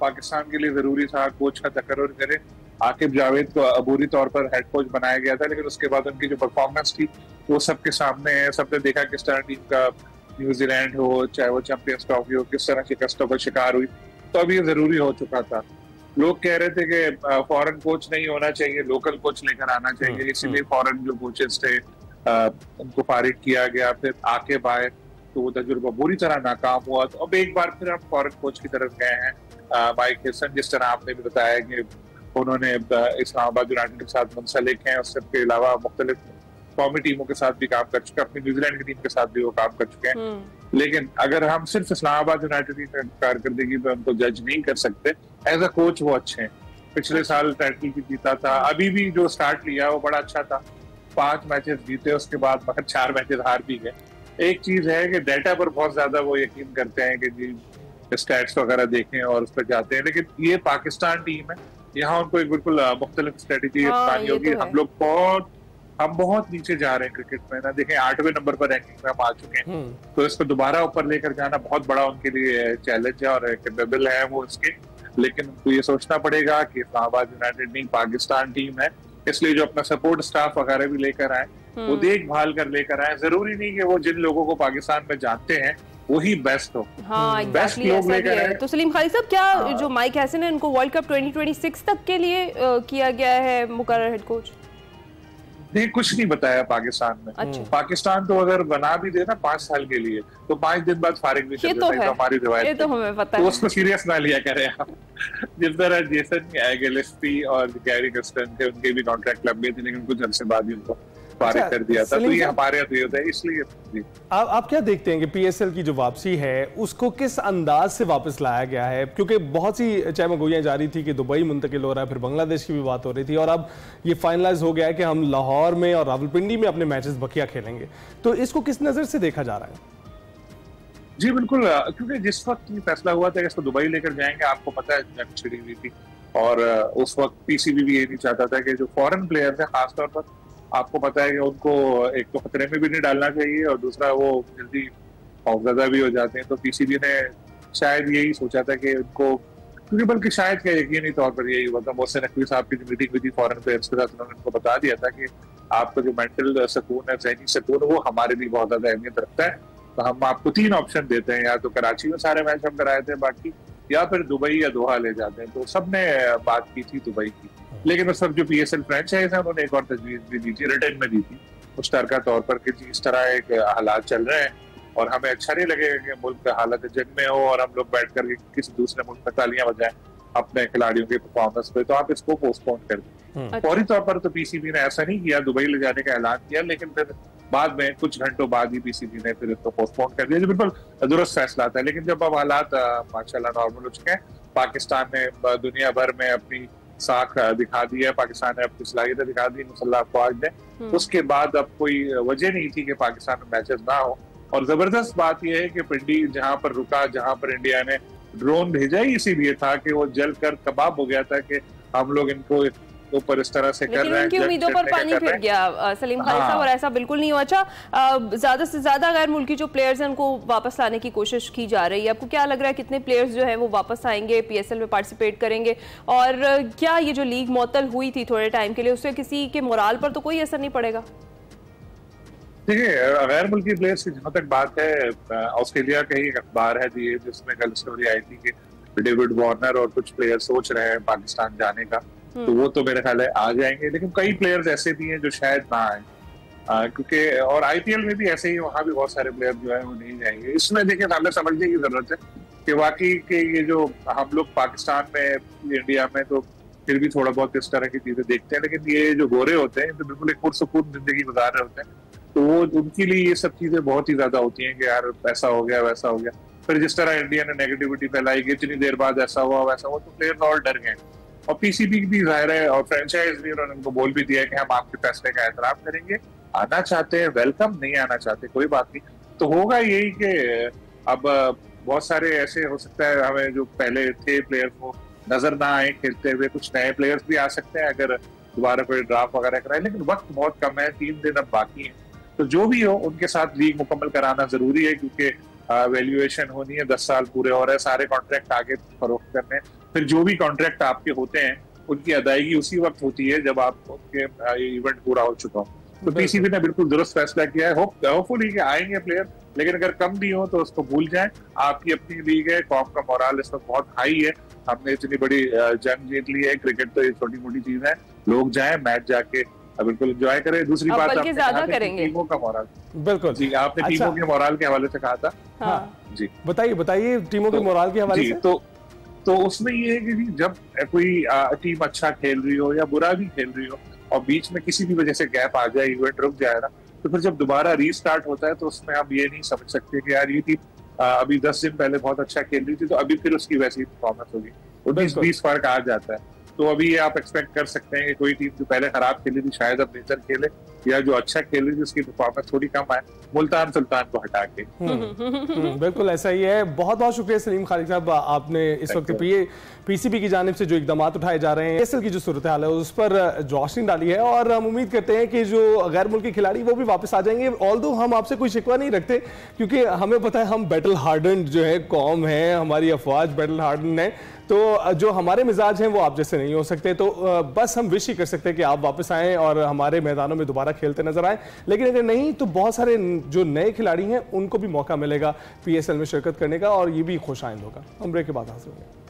पाकिस्तान के लिए जरूरी था कोच का तकर्रुर करे। आकिब जावेद को अबूरी तौर पर हेड कोच बनाया गया था, लेकिन उसके बाद उनकी जो परफॉर्मेंस थी वो सबके सामने है। सबने देखा किस तरह टीम का न्यूजीलैंड हो, चाहे वो चैंपियंस ट्रॉफी हो, किस तरह शिकस्तों का शिकार हुई। तो अब ये जरूरी हो चुका था। लोग कह रहे थे कि फॉरेन कोच नहीं होना चाहिए, लोकल कोच लेकर आना चाहिए, इसीलिए फॉरेन जो कोचेस थे उनको फारिग किया गया। फिर आकिब आए तो वो तजुर्बा बुरी तरह नाकाम हुआ। तो अब एक बार फिर हम फॉरेन कोच की तरफ गए हैं। माइक हेसन, जिस तरह आपने भी बताया कि उन्होंने इस्लामाबाद यूनाइटेड के साथ मुंसलिक हैं, उसके अलावा मुख्तलिफ कौमी टीमों के साथ भी काम कर चुके हैं, अपनी न्यूजीलैंड की टीम के साथ भी वो काम कर चुके हैं। लेकिन अगर हम सिर्फ इस्लामाबाद यूनाइटेड की कारकर्दगी पे उनको जज नहीं कर सकते, एज अ कोच वो अच्छे हैं। पिछले साल टाइटल भी जीता था, अभी भी जो स्टार्ट लिया वो बड़ा अच्छा था। 5 मैचेस जीते, उसके बाद मगर 4 मैचेस हार भी गए। एक चीज है कि डेटा पर बहुत ज्यादा वो यकीन करते हैं कि जी स्टैट्स वगैरह देखें और उस पर जाते हैं, लेकिन ये पाकिस्तान टीम है, यहाँ उनको एक बिल्कुल मुख्तलिफ स्ट्रेटेजी अपनानी होगी। हम बहुत नीचे जा रहे हैं क्रिकेट में ना, देखें 8वें नंबर पर रैंकिंग में हम आ चुके हैं, तो इसको दोबारा ऊपर लेकर जाना बहुत बड़ा उनके लिए चैलेंज है और कैपेबल है वो इसके। लेकिन उनको ये सोचना पड़ेगा कि इस्लामाबाद यूनाइटेड नहीं, पाकिस्तान टीम है, इसलिए जो अपना सपोर्ट स्टाफ वगैरह भी लेकर आए वो देखभाल कर लेकर आए। जरूरी नहीं कि वो जिन लोगों को पाकिस्तान में जानते हैं वही बेस्ट हो। हाँ, बेस्ट exactly, लोग ऐसा भी लेकर है। आए। तो सलीम खालिद साहब, क्या जो माइक हैसन है उनको वर्ल्ड कप 2026 तक के लिए किया गया है मुकर्रर हेड कोच? नहीं, कुछ नहीं बताया पाकिस्तान में। अच्छा। पाकिस्तान तो अगर बना भी दे ना 5 साल के लिए, तो 5 दिन बाद फारिग भी ये कर तो देता है, है, तो हमारी रिवायत ये तो हमें पता तो है। उसको सीरियस ना लिया करें आप। जिस तरह जेसन गिलेस्पी और गैरी कर्स्टन थे, उनके भी कॉन्ट्रैक्ट लंबे थे, लेकिन कुछ अर्से बाद ही उनको फारिग कर दिया था। तो ये हमारे यहाँ तो ये होता है, इसलिए जी। आप क्या देखते हैं कि पीएसएल की जो वापसी है उसको किस अंदाज से वापस लाया गया है? क्योंकि बहुत सी चहमगोइयां जारी थी कि दुबई मुंतकिल हो रहा है, फिर बांग्लादेश की भी बात हो रही थी, और अब ये फाइनलाइज हो गया है कि हम लाहौर में और रावलपिंडी में अपने मैचेस बकिया खेलेंगे। तो इसको किस नजर से देखा जा रहा है? जी बिल्कुल, क्योंकि जिस वक्त ये फैसला हुआ था कि इसको दुबई लेकर जाएंगे, आपको पता है जंग छिड़ी हुई थी, और उस वक्त पीसीबी भी ये नहीं चाहता था कि जो फॉरेन प्लेयर्स हैं, खासतौर पर आपको पता है कि उनको एक तो खतरे में भी नहीं डालना चाहिए, और दूसरा वो जल्दी खौफजदा भी हो जाते हैं। तो पीसीबी ने शायद यही सोचा था कि उनको, क्योंकि बल्कि शायद क्या यकीनी तौर पर यही हुआ था, मोहसिन नकवी साहब की जो मीटिंग हुई थी फॉरेन प्लेयर्स के साथ, उन्होंने उनको बता दिया था कि आपका जो मेंटल सुकून है, ज़हनी सुकून, वो हमारे लिए बहुत ज्यादा अहमियत रखता है। तो हम आपको 3 ऑप्शन देते हैं, या तो कराची में सारे मैच हम कराए थे बाकी, या फिर दुबई या दोहा ले जाते हैं। तो सबने बात की थी दुबई की, लेकिन उस वक्त जो पीएसएल फ्रेंचाइज है उन्होंने एक और तजवीज भी दी थी, रिटर्न में दी थी मुश्तरका तौर पर, कि इस तरह एक हालात चल रहे हैं और हमें अच्छा नहीं लगेगा कि मुल्क का हालत जंग में हो और हम लोग बैठ कर किसी दूसरे मुल्क में तालियां बजाएं अपने खिलाड़ियों के परफॉर्मेंस पे, तो आप इसको पोस्टपोन कर दें। फौरी तौर पर तो पीसीबी ने ऐसा नहीं किया, दुबई ले जाने का ऐलान किया, लेकिन फिर बाद में कुछ घंटों बाद ही पीसीबी ने फिर इसको पोस्टपोन कर दिया, जो बिल्कुल दुरुस्त फैसला था। लेकिन जब अब हालात माशाल्लाह नॉर्मल हो चुके हैं, पाकिस्तान ने दुनिया भर में अपनी साख दिखा दी है, पाकिस्तान ने अपनी सलाहियत दिखा दी मुसल्लह अफवाज ने, उसके बाद अब कोई वजह नहीं थी कि पाकिस्तान में मैचेस ना हो। और जबरदस्त बात यह है कि पिंडी जहां पर रुका, जहां पर इंडिया ने ड्रोन भेजा ही इसीलिए था कि वो जल कर कबाब हो गया था कि हम लोग इनको ऊपर इस तरह से कर रहे हैं, उनकी उम्मीदों पर पानी फिर गया सलीम खालिद साहब, और ऐसा बिल्कुल नहीं हुआ। अच्छा, ज्यादा से ज्यादा गैर मुल्की जो प्लेयर्स हैं उनको वापस लाने की कोशिश की जा रही है, आपको क्या लग रहा है कितने प्लेयर्स जो हैं वो वापस आएंगे, पीएसएल में पार्टिसिपेट करेंगे, और क्या ये जो लीग मुअत्तल हुई थी थोड़े टाइम के लिए, उससे किसी के मोराल पर तो कोई असर नहीं पड़ेगा? देखिए, गैर मुल्की प्लेयर्स की जहां तक बात है, ऑस्ट्रेलिया का ही एक अखबार है जिसमें कल स्टोरी आई थी कि डेविड वार्नर और कुछ प्लेयर सोच रहे हैं पाकिस्तान जाने का, तो वो तो मेरे ख्याल है आ जाएंगे, लेकिन कई प्लेयर्स ऐसे भी हैं जो शायद ना आए, क्योंकि और आईपीएल में भी ऐसे ही, वहां भी बहुत सारे प्लेयर जो है वो नहीं जाएंगे। इसमें देखिए हमें समझने की जरूरत है कि वाकई के ये जो हम लोग पाकिस्तान में, इंडिया में तो फिर भी थोड़ा बहुत इस तरह की चीजें देखते हैं, लेकिन ये जो गोरे होते हैं तो बिल्कुल एक पुरसुकून जिंदगी गुजार रहे होते हैं, तो वो उनके लिए ये सब चीजें बहुत ही ज्यादा होती हैं कि यार ऐसा हो गया वैसा हो गया। फिर जिस तरह इंडिया ने नेगेटिविटी फैलाई कि इतनी देर बाद ऐसा हुआ वैसा हुआ, तो प्लेयर्स और डर गए। और पीसीबी भी जाहिर है और फ्रेंचाइज भी, उन्होंने उनको बोल भी दिया कि हम आपके फैसले का एहतराम करेंगे, आना चाहते हैं वेलकम, नहीं आना चाहते कोई बात नहीं। तो होगा यही कि अब बहुत सारे ऐसे हो सकता है हमें जो पहले थे प्लेयर्स वो नजर ना आए खेलते हुए, कुछ नए प्लेयर्स भी आ सकते हैं अगर दोबारा कोई ड्राफ्ट वगैरह कराए, लेकिन वक्त बहुत कम है, 3 दिन अब बाकी है। तो जो भी हो उनके साथ लीग मुकम्मल कराना जरूरी है, क्योंकि वैल्यूएशन होनी है, 10 साल पूरे हो रहे हैं, सारे कॉन्ट्रैक्ट आगे फरोख्त करने, फिर जो भी कॉन्ट्रैक्ट आपके होते हैं उनकी अदायगी उसी वक्त होती है जब आप उनके इवेंट पूरा हो चुका हो। तो पीसीबी ने बिल्कुल दुरुस्त फैसला किया है। होपफुली कि आएंगे प्लेयर, लेकिन अगर कम भी हो तो उसको भूल जाएं, आपकी अपनी लीग है, कौम का मोराल इस वक्त बहुत हाई है, हमने इतनी बड़ी जंग जीत ली है, क्रिकेट तो ये छोटी मोटी चीज है, लोग जाएं मैच जाके बिल्कुल एंजॉय करें। दूसरी बात टीमों का मोराल, बिल्कुल जी, आपने टीमों के मोराल के हवाले से कहा था। हाँ जी, बताइए टीमों के मोराल के हवाले से। तो उसमें ये है कि जब कोई टीम अच्छा खेल रही हो या बुरा भी खेल रही हो और बीच में किसी भी वजह से गैप आ जाए, इवेंट रुक जाए ना, तो फिर जब दोबारा रीस्टार्ट होता है तो उसमें हम ये नहीं समझ सकते कि यार ये टीम अभी 10 दिन पहले बहुत अच्छा खेल रही थी तो अभी फिर उसकी वैसी परफॉर्मेंस होगी, 19-20 फर्क आ जाता है। तो अभी ये आप एक्सपेक्ट कर सकते हैं कि कोई टीम जो पहले खराब खेली थी शायद अब बेहतर खेले, या जो अच्छा खेल रही थी उसकी परफॉर्मेंस थोड़ी कम आए, मुल्तान सुल्तान को हटा के। बिल्कुल ऐसा ही है। बहुत बहुत शुक्रिया सलीम खालिद साहब, आपने इस वक्त पीसीबी की जानिब से जो इकदाम उठाए जा रहे हैं, पीएसएल की जो सूरत हाल है उस पर रोशनी डाली है, और हम उम्मीद करते हैं कि जो गैर मुल्की खिलाड़ी वो भी वापस आ जाएंगे। ऑल्दो हम आपसे कोई शिकवा नहीं रखते, क्योंकि हमें पता है हम बैटल हार्डन जो है कौम है, हमारी अफवाज बैटल हार्डन है, तो जो हमारे मिजाज हैं वो आप जैसे नहीं हो सकते। तो बस हम विश ही कर सकते हैं कि आप वापस आएँ और हमारे मैदानों में दोबारा दोबारा खेलते नजर आए, लेकिन अगर नहीं तो बहुत सारे जो नए खिलाड़ी हैं उनको भी मौका मिलेगा PSL में शिरकत करने का और ये भी खुश आइंद होगा। हम ब्रेक के बाद हाजिर होंगे।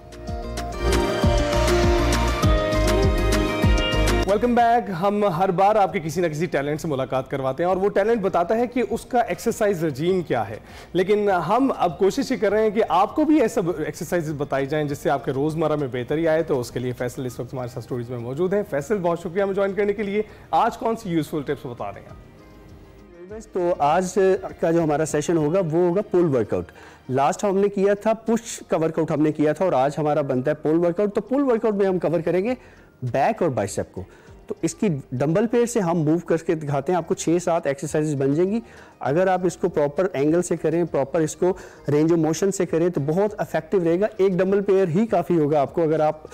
Welcome back. हम हर बार आपके किसी ना किसी टैलेंट से मुलाकात करवाते हैं और वो टैलेंट बताता है कि उसका एक्सरसाइज रजीम क्या है, लेकिन हम अब कोशिश ही कर रहे हैं कि आपको भी ऐसा एक्सरसाइज बताई जाएं जिससे आपके रोजमर्रा में बेहतरी आए। तो उसके लिए फैसल इस वक्त हमारे साथ स्टूडियोज में मौजूद है। फैसल, बहुत शुक्रिया हमें ज्वाइन करने के लिए। आज कौन सी यूजफुल टिप्स बता रहे हैं? तो आज का जो हमारा सेशन होगा वो होगा पुल वर्कआउट। लास्ट हमने किया था पुश का वर्कआउट हमने किया था और आज हमारा बनता है पुल वर्कआउट। तो पुल वर्कआउट में हम कवर करेंगे बैक और बाइसेप को। तो इसकी डंबल पेयर से हम मूव करके दिखाते हैं आपको। 6-7 एक्सरसाइजेज बन जाएंगी। अगर आप इसको प्रॉपर एंगल से करें, प्रॉपर इसको रेंज ऑफ मोशन से करें तो बहुत इफेक्टिव रहेगा। एक डंबल पेयर ही काफ़ी होगा आपको। अगर आप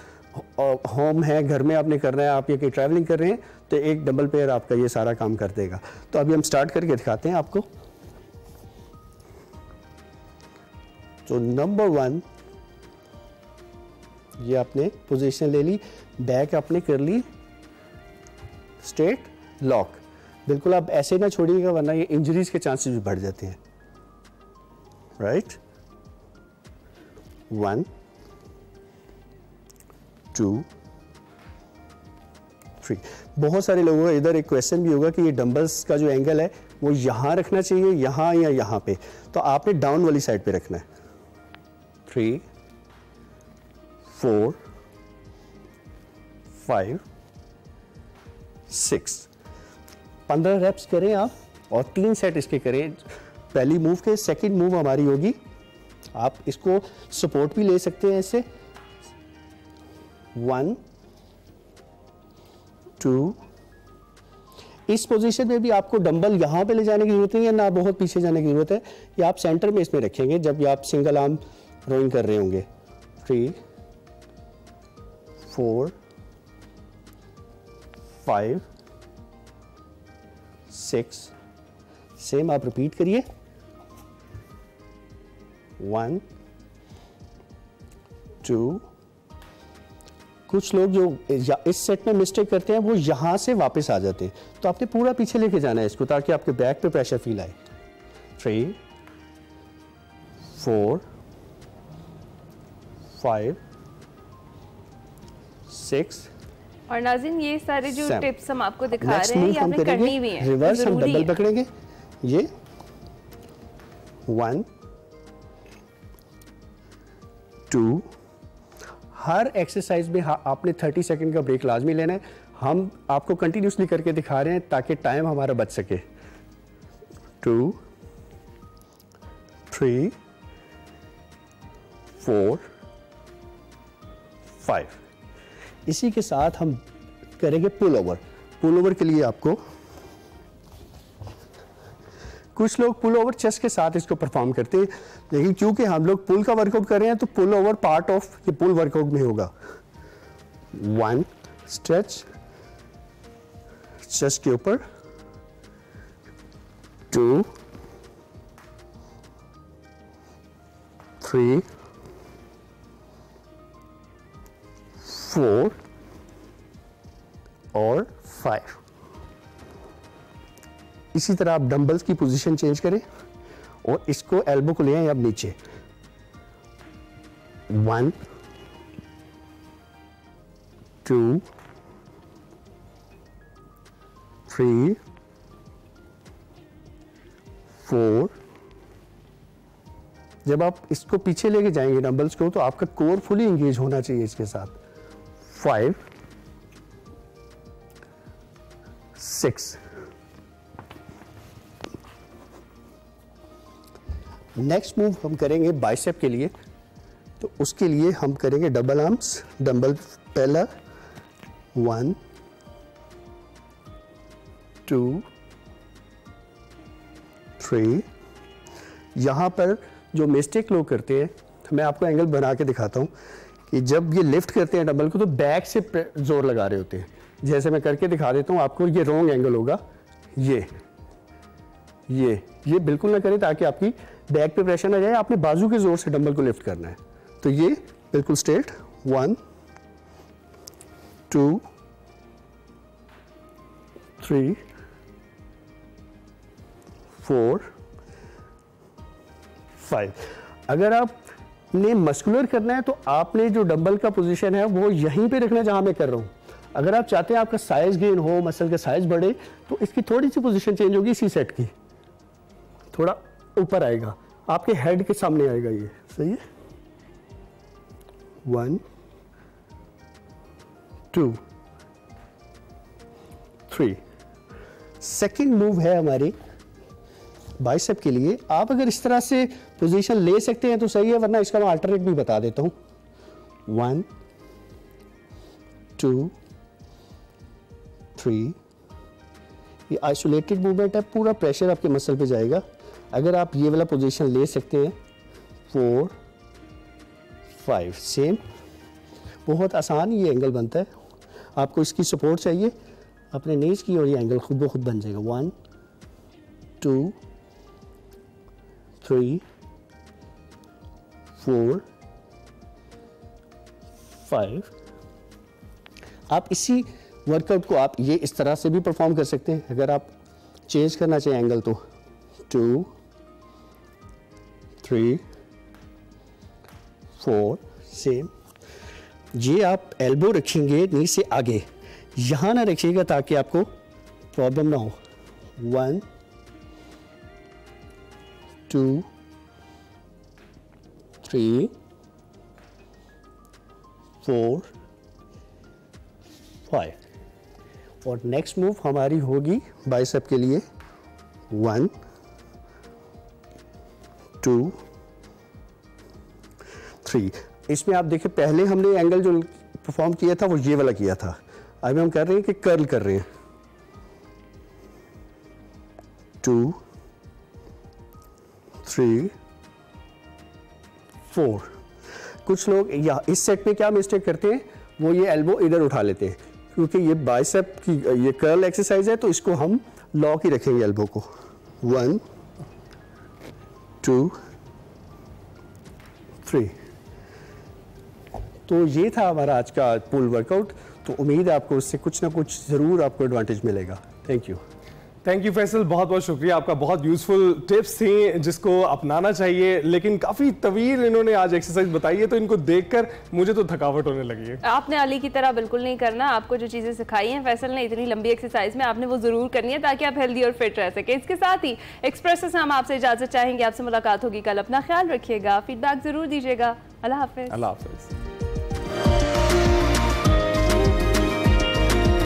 होम है, घर में आपने करना है, आप ये कहीं ट्रैवलिंग कर रहे हैं तो एक डंबल पेयर आपका ये सारा काम कर देगा। तो अभी हम स्टार्ट करके दिखाते हैं आपको। तो नंबर 1, ये आपने पोजीशन ले ली, बैक आपने कर ली स्ट्रेट लॉक। बिल्कुल आप ऐसे ना छोड़िएगा वरना ये इंजरीज के चांसेस भी बढ़ जाते हैं। राइट, 1 2 3। बहुत सारे लोगों का इधर एक क्वेश्चन भी होगा कि ये डंबल्स का जो एंगल है वो यहां रखना चाहिए, यहां या यहां पे। तो आपने डाउन वाली साइड पे रखना है। 3 4 5 6। 15 रेप्स करें आप और 3 सेट इसके करें। पहली मूव के सेकंड मूव हमारी होगी, आप इसको सपोर्ट भी ले सकते हैं ऐसे। 1 2। इस पोजीशन में भी आपको डंबल यहां पे ले जाने की जरूरत नहीं है, ना बहुत पीछे जाने की जरूरत है। ये आप सेंटर में इसमें रखेंगे जब आप सिंगल आर्म रोइंग कर रहे होंगे। 3 4 5 6। सेम आप रिपीट करिए। 1 2। कुछ लोग जो इस सेट में मिस्टेक करते हैं वो यहां से वापस आ जाते हैं, तो आपने पूरा पीछे लेके जाना है इसको ताकि आपके बैक पे प्रेशर फील आए। 3 4 5 6। और नाज़रीन, ये सारे जो टिप्स हम आपको दिखा Next रहे हैं ये हम आपने करनी भी है। रिवर्स हम डबल पकड़ेंगे। ये 1 2। हर एक्सरसाइज में आपने 30 सेकंड का ब्रेक लाजमी लेना है। हम आपको कंटिन्यूसली करके दिखा रहे हैं ताकि टाइम हमारा बच सके। 2 3 4 5। इसी के साथ हम करेंगे पुल ओवर। पुल ओवर के लिए आपको, कुछ लोग पुल ओवर चेस्ट के साथ इसको परफॉर्म करते हैं, लेकिन क्योंकि हम लोग पुल का वर्कआउट कर रहे हैं तो पुल ओवर पार्ट ऑफ ये पुल वर्कआउट में होगा। 1 स्ट्रेच चेस्ट के ऊपर, 2 3 4 और 5। इसी तरह आप डंबल्स की पोजीशन चेंज करें और इसको एल्बो को ले आए अब नीचे। 1 2 3 4। जब आप इसको पीछे लेके जाएंगे डंबल्स को तो आपका कोर फुली एंगेज होना चाहिए इसके साथ। 5 6। नेक्स्ट मूव हम करेंगे बाइसेप के लिए, तो उसके लिए हम करेंगे डबल आर्म्स। डंबल पहला 1 2 3। यहां पर जो मिस्टेक लोग करते हैं, मैं आपको एंगल बना के दिखाता हूं कि जब ये लिफ्ट करते हैं डंबल को तो बैक से जोर लगा रहे होते हैं। जैसे मैं करके दिखा देता हूं आपको, ये रॉन्ग एंगल होगा। ये बिल्कुल ना करें ताकि आपकी बैक पे प्रेशर ना जाए। आपने बाजू के जोर से डंबल को लिफ्ट करना है। तो ये बिल्कुल स्ट्रेट। 1 2 3 4 5। अगर आपने मस्कुलर करना है तो आपने जो डंबल का पोजीशन है वो यहीं पे रखना जहां मैं कर रहा हूं। अगर आप चाहते हैं आपका साइज गेन हो, मसल का साइज बढ़े, तो इसकी थोड़ी सी पोजीशन चेंज होगी, इसी सेट की थोड़ा ऊपर आएगा, आपके हेड के सामने आएगा, ये सही है। 1 2 3। सेकंड मूव है हमारी बाइसेप के लिए। आप अगर इस तरह से पोजीशन ले सकते हैं तो सही है, वरना इसका मैं अल्टरनेट भी बता देता हूं। 1 2 3। ये आइसोलेटेड मूवमेंट है, पूरा प्रेशर आपके मसल पे जाएगा। अगर आप ये वाला पोजीशन ले सकते हैं, 4 5। सेम, बहुत आसान ये एंगल बनता है। आपको इसकी सपोर्ट चाहिए अपने नीज की, और ये एंगल खुद ब खुद बन जाएगा। 1 2 3 4 5। आप इसी वर्कआउट को आप ये इस तरह से भी परफॉर्म कर सकते हैं। अगर आप चेंज करना चाहें एंगल तो 2 3 4। सेम, ये आप एल्बो रखेंगे नी से आगे, यहां ना रखिएगा ताकि आपको प्रॉब्लम ना हो। 1 2 3 4 5। और नेक्स्ट मूव हमारी होगी बाइसेप के लिए 1 2 3। इसमें आप देखिए पहले हमने एंगल जो परफॉर्म किया था वो ये वाला किया था, अब हम कर रहे हैं कि कर्ल कर रहे हैं। 2 3 4। कुछ लोग या इस सेट में क्या मिस्टेक करते हैं, वो ये एल्बो इधर उठा लेते हैं, क्योंकि ये बाइसेप की ये कर्ल एक्सरसाइज है, तो इसको हम लॉक ही रखेंगे एल्बो को। 1 2 3। तो ये था हमारा आज का पुल वर्कआउट। तो उम्मीद है आपको इससे कुछ ना कुछ ज़रूर आपको एडवांटेज मिलेगा। थैंक यू फैसल, बहुत बहुत शुक्रिया। आपका बहुत यूजफुल टिप्स थी जिसको अपनाना चाहिए, लेकिन काफ़ी तवील इन्होंने आज एक्सरसाइज बताई है, तो इनको देखकर मुझे तो थकावट होने लगी है। आपने अली की तरह बिल्कुल नहीं करना। आपको जो चीज़ें सिखाई हैं फैसल ने इतनी लंबी एक्सरसाइज में, आपने वो ज़रूर करनी है ताकि आप हेल्दी और फिट रह सकें। इसके साथ ही एक्सप्रेस से हम आपसे इजाज़त चाहेंगे। आपसे मुलाकात होगी कल। अपना ख्याल रखिएगा, फीडबैक ज़रूर दीजिएगा। अल्लाह हाफिज़। अल्लाह हाफिज़।